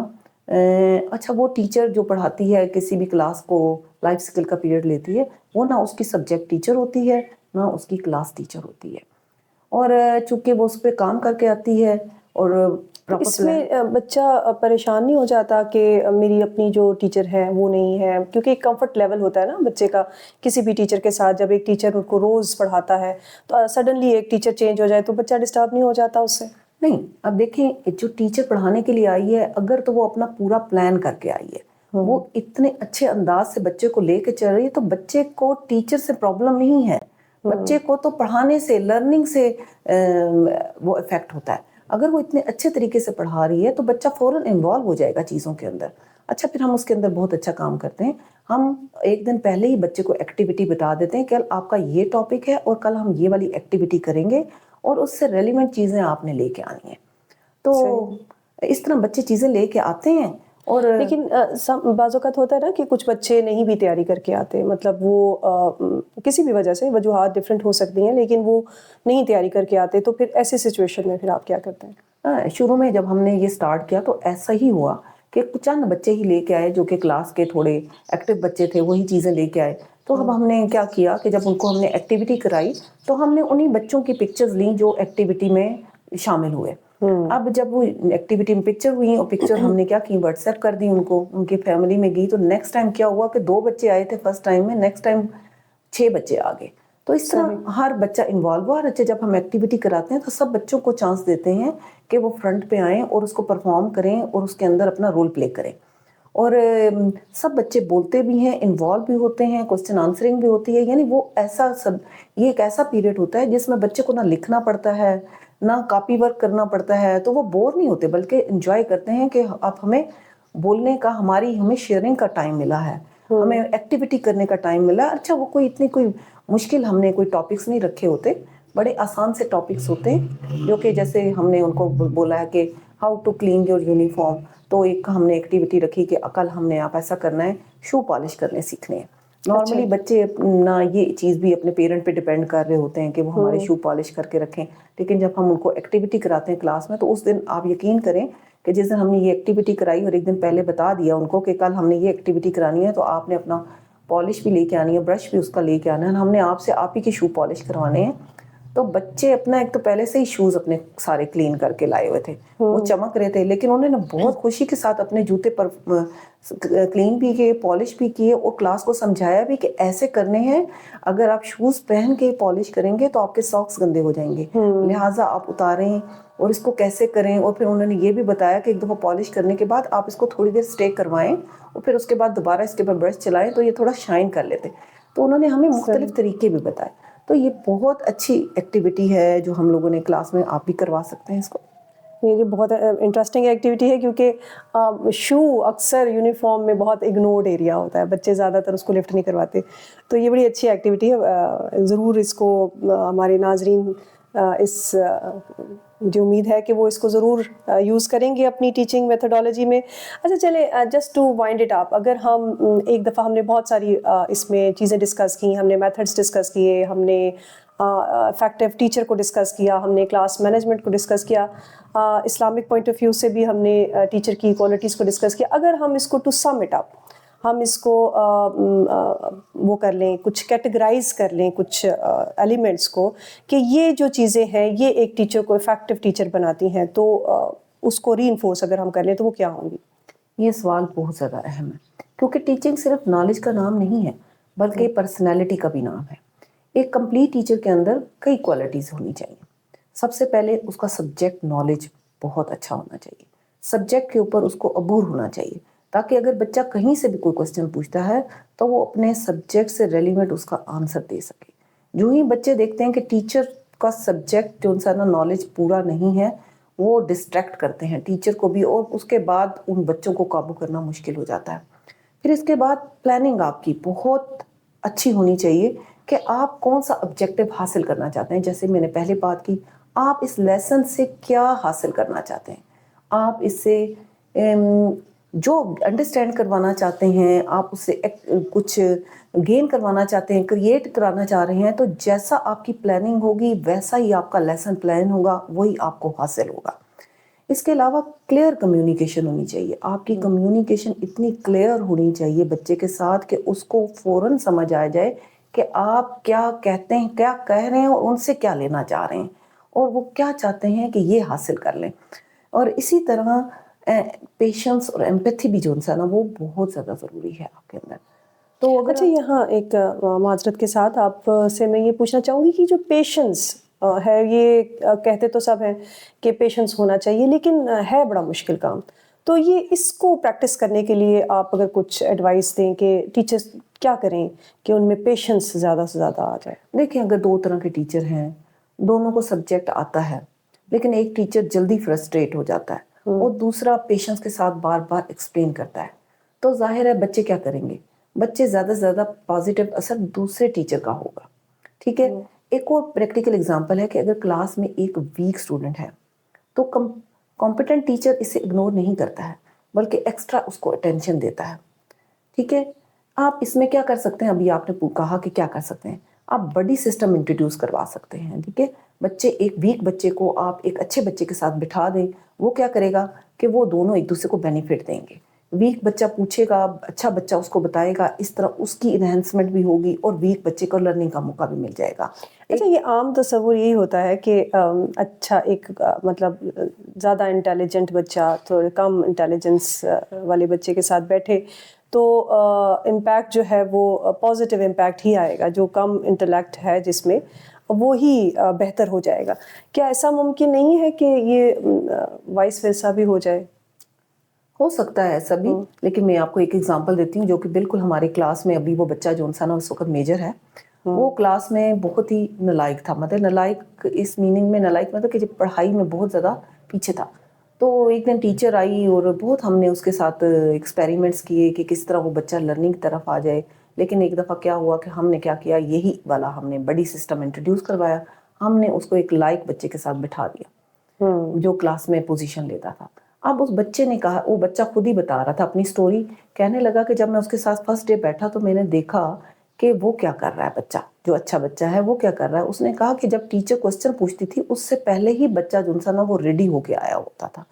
اچھا وہ ٹیچر جو پڑھاتی ہے کسی بھی کلاس کو، لائف اسکل کا پیریڈ لیتی ہے، وہ نہ اس کی سبجیکٹ ٹیچر ہوتی ہے نہ اس کی کلاس ٹیچر ہوتی ہے، اور چونکہ وہ اس پہ کام کر کے آتی ہے اور اس میں بچہ پریشان نہیں ہو جاتا کہ میری اپنی جو ٹیچر ہے وہ نہیں ہے؟ کیونکہ ایک کمفرٹ لیول ہوتا ہے نا بچے کا کسی بھی ٹیچر کے ساتھ، جب ایک ٹیچر ان کو روز پڑھاتا ہے تو سڈنلی ایک ٹیچر چینج ہو جائے تو بچہ ڈسٹرب نہیں ہو جاتا اس سے؟ نہیں، اب دیکھیں جو ٹیچر پڑھانے کے لیے آئی ہے اگر تو وہ اپنا پورا پلان کر کے آئی ہے، وہ اتنے اچھے انداز سے بچے کو لے کے چل رہی ہے تو بچے کو ٹیچر سے پرابلم نہیں ہے، بچے کو تو پڑھانے سے، لرننگ سے وہ افیکٹ ہوتا ہے۔ اگر وہ اتنے اچھے طریقے سے پڑھا رہی ہے تو بچہ فوراً انوالو ہو جائے گا چیزوں کے اندر۔ اچھا، پھر ہم اس کے اندر بہت اچھا کام کرتے ہیں، ہم ایک دن پہلے ہی بچے کو ایکٹیویٹی بتا دیتے ہیں کہ آپ کا یہ ٹاپک ہے اور کل ہم یہ والی ایکٹیویٹی کریں گے اور اس سے ریلیونٹ چیزیں آپ نے لے کے آنی ہیں۔ تو اس طرح بچے چیزیں لے کے آتے ہیں۔ اور لیکن بعض اوقات ہوتا ہے نا کہ کچھ بچے نہیں بھی تیاری کر کے آتے، مطلب وہ کسی بھی وجہ سے، وجوہات ڈفرینٹ ہو سکتی ہیں، لیکن وہ نہیں تیاری کر کے آتے، تو پھر ایسی سچویشن میں پھر آپ کیا کرتے ہیں؟ شروع میں جب ہم نے یہ سٹارٹ کیا تو ایسا ہی ہوا کہ چند بچے ہی لے کے آئے جو کہ کلاس کے تھوڑے ایکٹیو بچے تھے، وہی چیزیں لے کے آئے۔ تو اب ہم نے کیا کیا کہ جب ان کو ہم نے ایکٹیویٹی کرائی تو ہم نے انہی بچوں کی پکچرز لیں جو ایکٹیویٹی میں شامل ہوئے۔ اب جب وہ ایکٹیویٹی میں پکچر ہوئی اور پکچر ہم نے کیا کی واٹس ایپ کر دی ان کو، ان کی فیملی میں گئی، تو نیکسٹ ٹائم کیا ہوا کہ 2 بچے آئے تھے فرسٹ ٹائم میں، نیکسٹ ٹائم 6 بچے آ گئے۔ تو اس طرح ہر بچہ انوالو ہوا، اور اچھا جب ہم ایکٹیویٹی کراتے ہیں تو سب بچوں کو چانس دیتے ہیں کہ وہ فرنٹ پہ آئیں اور اس کو پرفارم کریں اور اس کے اندر اپنا رول پلے کریں، اور سب بچے بولتے بھی ہیں، انوالو بھی ہوتے ہیں، کوسچن آنسرنگ بھی ہوتی ہے۔ یعنی وہ ایسا یہ ایک ایسا پیریڈ ہوتا ہے جس میں بچے کو نہ لکھنا پڑتا ہے نہ کاپی ورک کرنا پڑتا ہے، تو وہ بور نہیں ہوتے بلکہ انجوائے کرتے ہیں کہ اب ہمیں بولنے کا، ہمیں شیئرنگ کا ٹائم ملا ہے، ہمیں ایکٹیویٹی کرنے کا ٹائم ملا۔ اچھا وہ کوئی مشکل ہم نے کوئی ٹاپکس نہیں رکھے ہوتے، بڑے آسان سے ٹاپکس ہوتے ہیں جو کہ جیسے ہم نے ان کو بولا ہے کہ how to clean your uniform, تو ایک ہم نے ایکٹیویٹی رکھی کہ کل ہم نے آپ ایسا کرنا ہے، شو پالش کرنے سیکھنے ہیں۔ نارملی بچے نہ یہ چیز بھی اپنے پیرنٹ پہ ڈیپینڈ کر رہے ہوتے ہیں کہ وہ ہمارے شو پالش کر کے رکھیں، لیکن جب ہم ان کو ایکٹیویٹی کراتے ہیں کلاس میں تو اس دن آپ یقین کریں کہ جس دن ہم نے یہ ایکٹیویٹی کرائی اور ایک دن پہلے بتا دیا ان کو کہ کل ہم نے یہ ایکٹیویٹی کرانی ہے تو آپ نے اپنا پالش بھی لے کے آنی ہے، برش بھی اس کا لے کے آنا ہے، ہم نے آپ ہی کے شو پالش کروانے ہیں۔ تو بچے اپنا ایک تو پہلے سے ہی شوز اپنے سارے کلین کر کے لائے ہوئے تھے، وہ چمک رہے تھے، لیکن انہوں نے بہت خوشی کے ساتھ اپنے جوتے پر کلین بھی کیے، پالش بھی کیے، اور کلاس کو سمجھایا بھی کہ ایسے کرنے ہیں، اگر آپ شوز پہن کے پالش کریں گے تو آپ کے ساکس گندے ہو جائیں گے، لہٰذا آپ اتاریں اور اس کو کیسے کریں۔ اور پھر انہوں نے یہ بھی بتایا کہ ایک دفعہ پالش کرنے کے بعد آپ اس کو تھوڑی دیر اسٹے کروائیں اور پھر اس کے بعد دوبارہ اس کے پر برش چلائیں تو یہ تھوڑا شائن کر لیتے۔ تو انہوں نے ہمیں مختلف طریقے بھی بتائے۔ تو یہ بہت اچھی ایکٹیویٹی ہے جو ہم لوگوں نے کلاس میں، آپ بھی کروا سکتے ہیں اس کو۔ یہ بہت انٹرسٹنگ ایکٹیویٹی ہے کیونکہ شو اکثر یونیفارم میں بہت اگنورڈ ایریا ہوتا ہے، بچے زیادہ تر اس کو لفٹ نہیں کرواتے، تو یہ بڑی اچھی ایکٹیویٹی ہے۔ ضرور اس کو ہمارے ناظرین اس مجھے امید ہے کہ وہ اس کو ضرور یوز کریں گے اپنی ٹیچنگ میتھڈالوجی میں۔ اچھا چلیں، just to wind it up, اگر ہم ایک دفعہ ہم نے بہت ساری اس میں چیزیں ڈسکس کی، ہم نے میتھڈس ڈسکس کیے، ہم نے افیکٹو ٹیچر کو ڈسکس کیا، ہم نے کلاس مینجمنٹ کو ڈسکس کیا، اسلامک پوائنٹ آف ویو سے بھی ہم نے ٹیچر کی کوالٹیز کو ڈسکس کیا۔ اگر ہم اس کو ٹو سم اٹ اپ، ہم اس کو وہ کر لیں، کچھ کیٹیگرائز کر لیں کچھ ایلیمنٹس کو کہ یہ جو چیزیں ہیں یہ ایک ٹیچر کو افیکٹو ٹیچر بناتی ہیں، تو اس کو ری انفورس اگر ہم کر لیں تو وہ کیا ہوں گی؟ یہ سوال بہت زیادہ اہم ہے کیونکہ ٹیچنگ صرف نالج کا نام نہیں ہے بلکہ پرسنالٹی کا بھی نام ہے۔ ایک کمپلیٹ ٹیچر کے اندر کئی کوالٹیز ہونی چاہیے۔ سب سے پہلے اس کا سبجیکٹ نالج بہت اچھا ہونا چاہیے، سبجیکٹ کے اوپر اس کو عبور ہونا چاہیے تاکہ اگر بچہ کہیں سے بھی کوئی کوسچن پوچھتا ہے تو وہ اپنے سبجیکٹ سے ریلیونٹ اس کا آنسر دے سکے۔ جو ہی بچے دیکھتے ہیں کہ ٹیچر کا سبجیکٹ جو انسان نالج پورا نہیں ہے، وہ ڈسٹریکٹ کرتے ہیں ٹیچر کو بھی، اور اس کے بعد ان بچوں کو قابو کرنا مشکل ہو جاتا ہے۔ پھر اس کے بعد پلاننگ آپ کی بہت اچھی ہونی چاہیے کہ آپ کون سا آبجیکٹو حاصل کرنا چاہتے ہیں. جیسے میں نے پہلے بات کی, آپ اس لیسن سے کیا حاصل کرنا چاہتے ہیں, آپ اس سے جو انڈرسٹینڈ کروانا چاہتے ہیں, آپ اس سے کچھ گین کروانا چاہتے ہیں, کریٹ کرانا چاہ رہے ہیں, تو جیسا آپ کی پلاننگ ہوگی ویسا ہی آپ کا لیسن پلان ہوگا, وہی آپ کو حاصل ہوگا. اس کے علاوہ کلیئر کمیونیکیشن ہونی چاہیے. آپ کی کمیونیکیشن اتنی کلیئر ہونی چاہیے بچے کے ساتھ کہ اس کو فوراً سمجھ آ جائے کہ آپ کیا کہتے ہیں, کیا کہہ رہے ہیں, اور ان سے کیا لینا چاہ رہے ہیں, اور وہ کیا چاہتے ہیں کہ یہ حاصل کر لیں. اور اسی طرح پیشنس اور ایمپیتھی بھی جو انسان ہے وہ بہت زیادہ ضروری ہے آپ کے اندر. تو اگر اچھا, یہاں ایک معذرت کے ساتھ آپ سے میں یہ پوچھنا چاہوں گی کہ جو پیشنس ہے, یہ کہتے تو سب ہیں کہ پیشنس ہونا چاہیے, لیکن ہے بڑا مشکل کام. تو یہ اس کو پریکٹس کرنے کے لیے آپ اگر کچھ ایڈوائس دیں کہ ٹیچرز کیا کریں کہ ان میں پیشنس زیادہ سے زیادہ آ جائے. دیکھیں, اگر دو طرح کے ٹیچر ہیں, دونوں کو سبجیکٹ آتا ہے, لیکن ایک ٹیچر جلدی فرسٹریٹ ہو جاتا ہے اور دوسرا پیشنس کے ساتھ بار بار ایکسپلین کرتا ہے, تو ظاہر ہے بچے کیا کریں گے, بچے زیادہ سے زیادہ پازیٹیو اثر دوسرے ٹیچر کا ہوگا. ٹھیک ہے. ایک اور پریکٹیکل اگزامپل ہے کہ اگر کلاس میں ایک ویک اسٹوڈنٹ ہے تو کمپیٹنٹ ٹیچر اسے اگنور نہیں کرتا ہے بلکہ ایکسٹرا اس کو اٹینشن دیتا ہے. ٹھیک ہے. آپ اس میں کیا کر سکتے ہیں, ابھی آپ نے کہا کہ کیا کر سکتے ہیں, آپ بڈی سسٹم انٹروڈیوس کروا سکتے ہیں. ٹھیک ہے. بچے, ایک ویک بچے کو آپ ایک اچھے بچے کے ساتھ بٹھا دیں, وہ کیا کرے گا کہ وہ دونوں ایک دوسرے کو بینیفٹ دیں گے. ویک بچہ پوچھے گا, اچھا بچہ اس کو بتائے گا, اس طرح اس کی انہینسمنٹ بھی ہوگی اور ویک بچے کو لرننگ کا موقع بھی مل جائے گا. اچھا, یہ عام تصور یہی ہوتا ہے کہ اچھا ایک مطلب زیادہ انٹیلیجنٹ بچہ تھوڑے کم انٹیلیجنس والے بچے کے ساتھ بیٹھے تو امپیکٹ جو ہے وہ پازیٹیو امپیکٹ ہی آئے گا. جو کم انٹلیکٹ ہے جس میں وہی بہتر ہو جائے گا. کیا ایسا ممکن نہیں ہے کہ یہ وائس ورسا بھی ہو جائے؟ ہو سکتا ہے ایسا بھی, لیکن میں آپ کو ایک ایگزامپل دیتی ہوں جو کہ بالکل ہماری کلاس میں ابھی وہ بچہ جو انسان اس وقت میجر ہے, وہ کلاس میں بہت ہی نالائق تھا. مطلب نالائق اس میننگ میں نالائق مطلب کہ پڑھائی میں بہت زیادہ پیچھے تھا. تو ایک دن ٹیچر آئی اور بہت ہم نے اس کے ساتھ ایکسپیریمنٹس کیے کہ کس طرح وہ بچہ لرننگ کی طرف آ جائے. لیکن ایک دفعہ کیا ہوا کہ ہم نے کیا کیا, یہی والا ہم نے بڑی سسٹم انٹروڈیوس کروایا. ہم نے اس کو ایک لائق بچے کے ساتھ بٹھا دیا جو کلاس میں پوزیشن لیتا تھا. اب اس بچے نے کہا, وہ بچہ خود ہی بتا رہا تھا اپنی سٹوری, کہنے لگا کہ جب میں اس کے ساتھ فرسٹ ڈے بیٹھا تو میں نے دیکھا کہ وہ کیا کر رہا ہے, بچہ جو اچھا بچہ ہے وہ کیا کر رہا ہے. اس نے کہا کہ جب ٹیچر کوسچن پوچھتی تھی اس سے پہلے ہی بچہ جو انسان وہ ریڈی ہو کے آیا ہوتا تھا.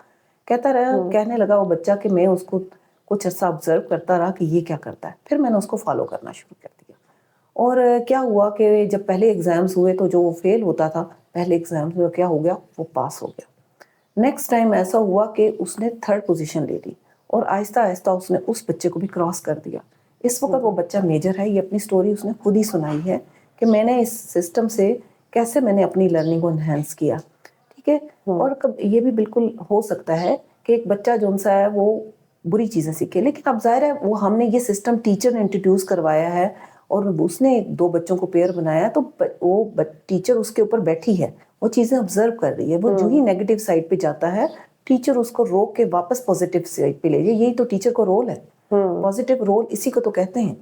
کہتا رہا, کہنے لگا وہ بچہ کہ میں اس کو کچھ عرصہ آبزرو کرتا رہا کہ یہ کیا کرتا ہے, پھر میں نے اس کو فالو کرنا شروع کر دیا. اور کیا ہوا کہ جب پہلے ایگزامز ہوئے تو جو وہ فیل ہوتا تھا پہلے ایگزامز میں, کیا ہو گیا, وہ پاس ہو گیا. نیکسٹ ٹائم ایسا ہوا کہ اس نے 3rd پوزیشن لے لی اور آہستہ آہستہ اس نے اس بچے کو بھی کراس کر دیا. اس وقت وہ بچہ میجر ہے. یہ اپنی سٹوری اس نے خود ہی سنائی ہے کہ میں نے اس سسٹم سے کیسے میں نے اپنی لرننگ کو انہینس کیا. ٹھیک ہے. اور یہ بھی بالکل ہو سکتا ہے کہ ایک بچہ جو سا ہے وہ بری چیزیں سیکھے, لیکن اب ظاہر ہے وہ ہم نے یہ سسٹم ٹیچر نے انٹروڈیوس کروایا ہے اور اس نے 2 بچوں کو پیئر بنایا, تو وہ ٹیچر اس کے اوپر بیٹھی ہے, وہ چیزیں آبزرو کر رہی ہے. وہ جو ہی نیگیٹو سائڈ پہ جاتا ہے ٹیچر اس کو روک کے واپس پازیٹیو سائڈ پہ لے جائے. یہی تو ٹیچر کو رول ہے, پازیٹیو رول اسی کو تو کہتے ہیں.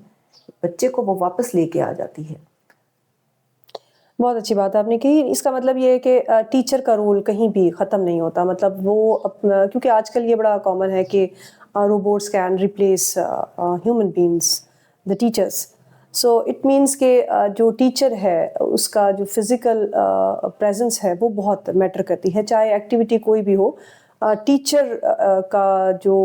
بچے کو وہ واپس لے کے آ جاتی ہے. بہت اچھی بات آپ نے کہی. اس کا مطلب یہ ہے کہ ٹیچر کا رول کہیں بھی ختم نہیں ہوتا. مطلب وہ اپنا, کیونکہ آج کل یہ بڑا کامن ہے کہ robots can replace human beings the teachers. So it means کہ جو ٹیچر ہے اس کا جو فزیکل پریزنس ہے وہ بہت میٹر کرتی ہے, چاہے ایکٹیویٹی کوئی بھی ہو. ٹیچر کا جو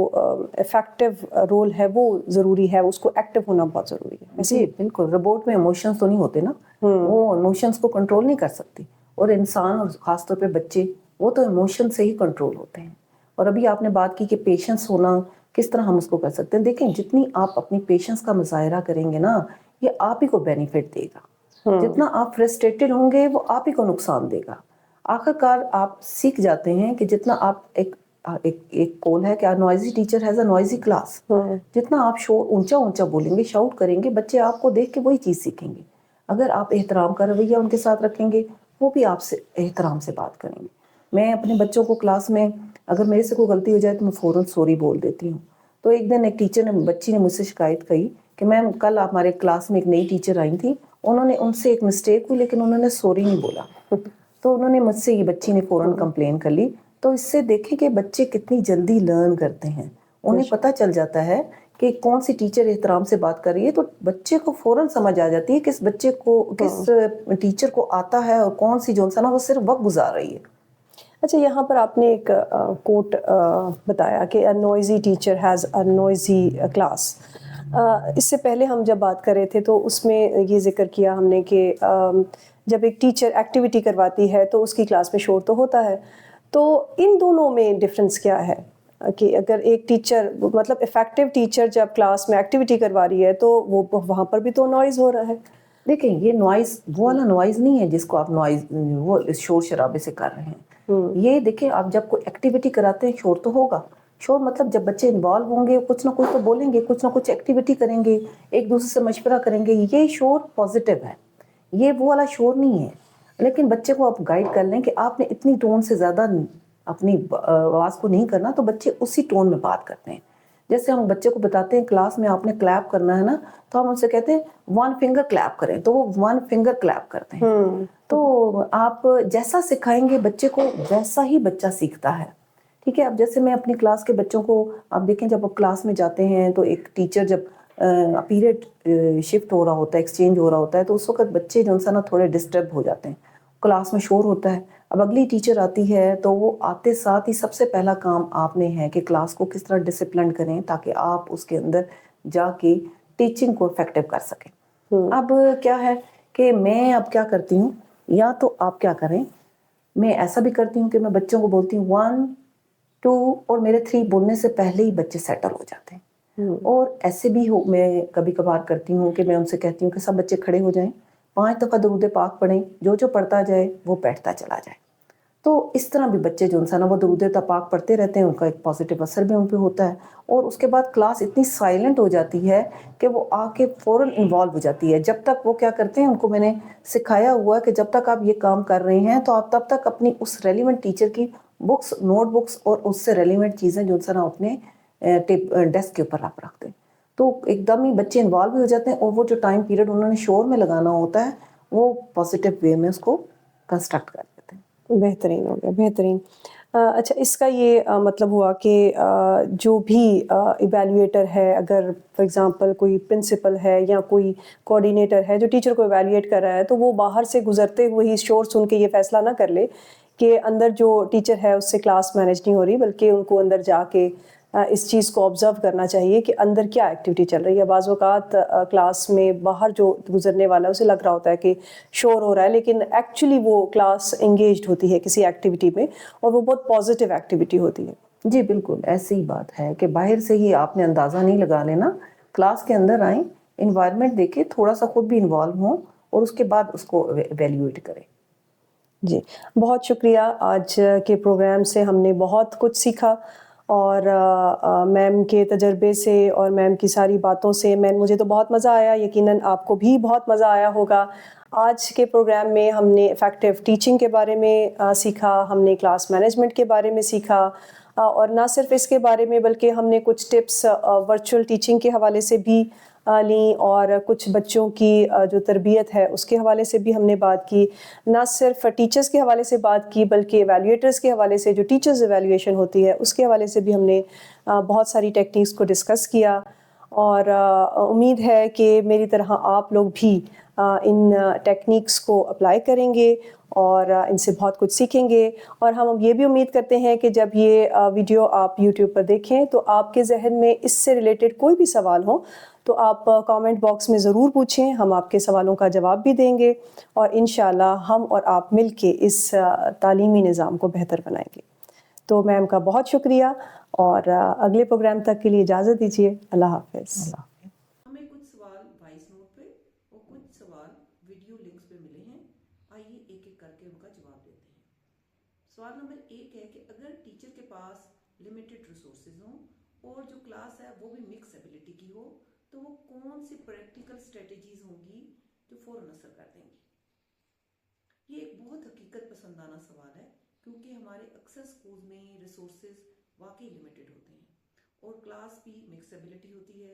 افیکٹو رول ہے وہ ضروری ہے, اس کو ایکٹیو ہونا بہت ضروری ہے. جی بالکل. روبوٹ میں ایموشنز تو نہیں ہوتے نا, وہ ایموشنز کو کنٹرول نہیں کر سکتی, اور انسان اور خاص طور پہ بچے وہ تو ایموشن سے ہی کنٹرول ہوتے ہیں. اور ابھی آپ نے بات کی کہ پیشنس ہونا کس طرح ہم اس کو کر سکتے ہیں. دیکھیں, جتنی آپ اپنی پیشنس کا مظاہرہ کریں گے نا, یہ آپ ہی کو بینیفٹ دے گا. جتنا آپ فرسٹریٹڈ ہوں گے وہ آپ ہی کو نقصان دے گا. آخر کار آپ سیکھ جاتے ہیں کہ جتنا آپ ایک کول ہے کہ noisy teacher has a noisy class. جتنا آپ اونچا اونچا بولیں گے, شاؤٹ کریں گے, بچے آپ کو دیکھ کے وہی چیز سیکھیں گے. اگر آپ احترام کا رویہ ان کے ساتھ رکھیں گے وہ بھی آپ سے احترام سے بات کریں گے. میں اپنے بچوں کو کلاس میں اگر میرے سے کوئی غلطی ہو جائے تو میں فوراً سوری بول دیتی ہوں. تو ایک دن ایک ٹیچر نے, بچی نے مجھ سے شکایت کی کہ میم کل ہمارے کلاس میں ایک نئی ٹیچر آئی تھی, انہوں نے ان سے ایک مسٹیک ہوئی لیکن انہوں نے سوری نہیں بولا, تو انہوں نے مجھ سے, یہ بچی نے فوراً کمپلین کر لی. تو اس سے دیکھیں کہ بچے کتنی جلدی لرن کرتے ہیں, انہیں پتہ چل جاتا ہے کہ کون سی ٹیچر احترام سے بات کر رہی ہے, تو بچے کو فوراً سمجھ آ جاتی ہے کہ اس بچے کو کس ٹیچر کو آتا ہے اور کون سی جو نا وہ صرف وقت گزار رہی ہے. اچھا, یہاں پر آپ نے ایک کوٹ بتایا کہ a noisy teacher has a noisy class. اس سے پہلے ہم جب بات کر رہے تھے تو اس میں یہ ذکر کیا ہم نے کہ جب ایک ٹیچر ایکٹیویٹی کرواتی ہے تو اس کی کلاس میں شور تو ہوتا ہے, تو ان دونوں میں ڈفرینس کیا ہے کہ اگر ایک ٹیچر مطلب افیکٹو ٹیچر جب کلاس میں ایکٹیویٹی کروا رہی ہے تو وہ وہاں پر بھی تو نوائز ہو رہا ہے. دیکھیں یہ نوائز وہ والا نوائز نہیں ہے جس کو آپ نوائز وہ شور شرابے سے کر رہے ہیں. یہ دیکھیں آپ جب کوئی ایکٹیویٹی کراتے ہیں شور تو ہوگا. شور مطلب جب بچے انوالو ہوں گے, کچھ نہ کچھ تو بولیں گے, کچھ نہ کچھ ایکٹیویٹی کریں گے, ایک دوسرے سے مشورہ کریں گے, یہ شور پازیٹیو ہے, یہ وہ والا شور نہیں ہے. لیکن بچے کو آپ گائیڈ کر لیں کہ آپ نے اتنی ٹون سے زیادہ اپنی آواز کو نہیں کرنا, تو بچے اسی ٹون میں بات کرتے ہیں. جیسے ہم بچے کو بتاتے ہیں کلاس میں آپ نے کلیپ کرنا ہے نا, تو ہم ان سے کہتے ہیں 1 فنگر کلیپ کریں, تو وہ 1 فنگر کلیپ کرتے ہیں. تو آپ جیسا سکھائیں گے بچے کو ویسا ہی بچہ سیکھتا ہے. ٹھیک ہے, اب جیسے میں اپنی کلاس کے بچوں کو, آپ دیکھیں جب آپ کلاس میں جاتے ہیں تو ایک ٹیچر جب پیریڈ شفٹ ہو رہا ہوتا ہے, ایکسچینج ہو رہا ہوتا ہے, تو اس وقت بچے جو نا تھوڑے ڈسٹرب ہو جاتے ہیں, کلاس میں شور ہوتا ہے. اب اگلی ٹیچر آتی ہے تو وہ آتے ساتھ ہی سب سے پہلا کام آپ نے ہے کہ کلاس کو کس طرح ڈسپلن کریں تاکہ آپ اس کے اندر جا کے ٹیچنگ کو افیکٹو کر سکیں. اب کیا ہے کہ میں اب کیا کرتی ہوں, یا تو آپ کیا کریں, میں ایسا بھی کرتی ہوں کہ میں بچوں کو بولتی ہوں 1 2 اور میرے 3 بولنے سے پہلے ہی بچے سیٹل ہو جاتے ہیں. اور ایسے بھی میں کبھی کبھار کرتی ہوں کہ میں ان سے کہتی ہوں کہ سب بچے کھڑے ہو جائیں, 5 دفعہ درود پاک پڑھیں, جو پڑھتا جائے وہ بیٹھتا چلا جائے. تو اس طرح بھی بچے جو نا وہ درود پاک پڑھتے رہتے ہیں, ان کا ایک پازیٹیو اثر بھی ان پہ ہوتا ہے. اور اس کے بعد کلاس اتنی سائلنٹ ہو جاتی ہے کہ وہ آ کے فوراً انوالو ہو جاتی ہے. جب تک وہ کیا کرتے ہیں, ان کو میں نے سکھایا ہوا کہ جب تک آپ یہ کام کر رہے ہیں تو آپ تب تک اپنی اس ریلیونٹ ٹیچر کی بکس, نوٹ بکس اور اس سے ریلیونٹ چیزیں جو نا اپنے ڈیسک کے اوپر آپ رکھ دیں. تو ایک دم ہی بچے انوالو بھی ہو جاتے ہیں, اور وہ جو ٹائم پیریڈ انہوں نے شور میں لگانا ہوتا ہے وہ پازیٹیو وے میں اس کو کنسٹرکٹ کر دیتے ہیں. بہترین ہو گیا, بہترین. اچھا, اس کا یہ مطلب ہوا کہ جو بھی ایویلیویٹر ہے, اگر فار ایگزامپل کوئی پرنسپل ہے یا کوئی کوآرڈینیٹر ہے جو ٹیچر کو ایویلیویٹ کر رہا ہے, تو وہ باہر سے گزرتے ہوئے ہی شور سن کے یہ فیصلہ نہ کر لے کہ اندر جو ٹیچر ہے اس سے کلاس مینیج نہیں ہو رہی, بلکہ ان کو اندر جا کے اس چیز کو آبزرو کرنا چاہیے کہ اندر کیا ایکٹیویٹی چل رہی ہے. بعض اوقات کلاس میں باہر جو گزرنے والا ہے اسے لگ رہا ہوتا ہے کہ شور ہو رہا ہے, لیکن ایکچولی وہ کلاس انگیجڈ ہوتی ہے کسی ایکٹیویٹی میں, اور وہ بہت پازیٹیو ایکٹیویٹی ہوتی ہے. جی بالکل ایسی ہی بات ہے کہ باہر سے ہی آپ نے اندازہ نہیں لگا لینا, کلاس کے اندر آئیں, انوائرمنٹ دیکھیں, تھوڑا سا خود بھی انوالو ہوں, اور اس کے بعد اس کو ایویلیویٹ کریں. جی بہت شکریہ. آج کے پروگرام سے ہم نے بہت کچھ سیکھا, اور میم کے تجربے سے اور میم کی ساری باتوں سے مجھے تو بہت مزہ آیا, یقیناً آپ کو بھی بہت مزہ آیا ہوگا. آج کے پروگرام میں ہم نے افیکٹو ٹیچنگ کے بارے میں سیکھا, ہم نے کلاس مینجمنٹ کے بارے میں سیکھا, اور نہ صرف اس کے بارے میں بلکہ ہم نے کچھ ٹپس ورچوئل ٹیچنگ کے حوالے سے بھی لیں, اور کچھ بچوں کی جو تربیت ہے اس کے حوالے سے بھی ہم نے بات کی. نہ صرف ٹیچرز کے حوالے سے بات کی بلکہ ایویلیویٹرز کے حوالے سے, جو ٹیچرز ایویلیویشن ہوتی ہے اس کے حوالے سے بھی ہم نے بہت ساری ٹیکنیکس کو ڈسکس کیا. اور امید ہے کہ میری طرح آپ لوگ بھی ان ٹیکنیکس کو اپلائی کریں گے اور ان سے بہت کچھ سیکھیں گے. اور ہم یہ بھی امید کرتے ہیں کہ جب یہ ویڈیو آپ یوٹیوب پر دیکھیں تو آپ کے ذہن میں اس سے ریلیٹڈ کوئی بھی سوال ہو تو آپ کامنٹ باکس میں ضرور پوچھیں, ہم آپ کے سوالوں کا جواب بھی دیں گے, اور انشاءاللہ ہم اور آپ مل کے اس تعلیمی نظام کو بہتر بنائیں گے. تو میم کا بہت شکریہ, اور اگلے پروگرام تک کے لیے اجازت دیجیے. اللہ حافظ. ہمیں کچھ سوال وائس نوٹ پہ اور کچھ سوال ویڈیو لنکس پہ ملے ہیں, آئیے ایک ایک کر کے ان کا جواب دیتے ہیں. سوال نمبر 1 ہے کہ اگر ٹیچر کے پاس لمیٹڈ ریسورسز ہوں اور جو کلاس ہے وہ بھی مکس ایبلٹی کی ہو, تو وہ کون سی پریکٹیکل اسٹریٹجیز ہوں گی جو فوراً اثر کر دیں گی. یہ ایک بہت حقیقت پسندانہ سوال ہے, کیونکہ ہمارے اکثر اسکول میں ریسورسز واقعی لمیٹڈ ہوتے ہیں اور کلاس بھی مکس ایبلٹی ہوتی ہے.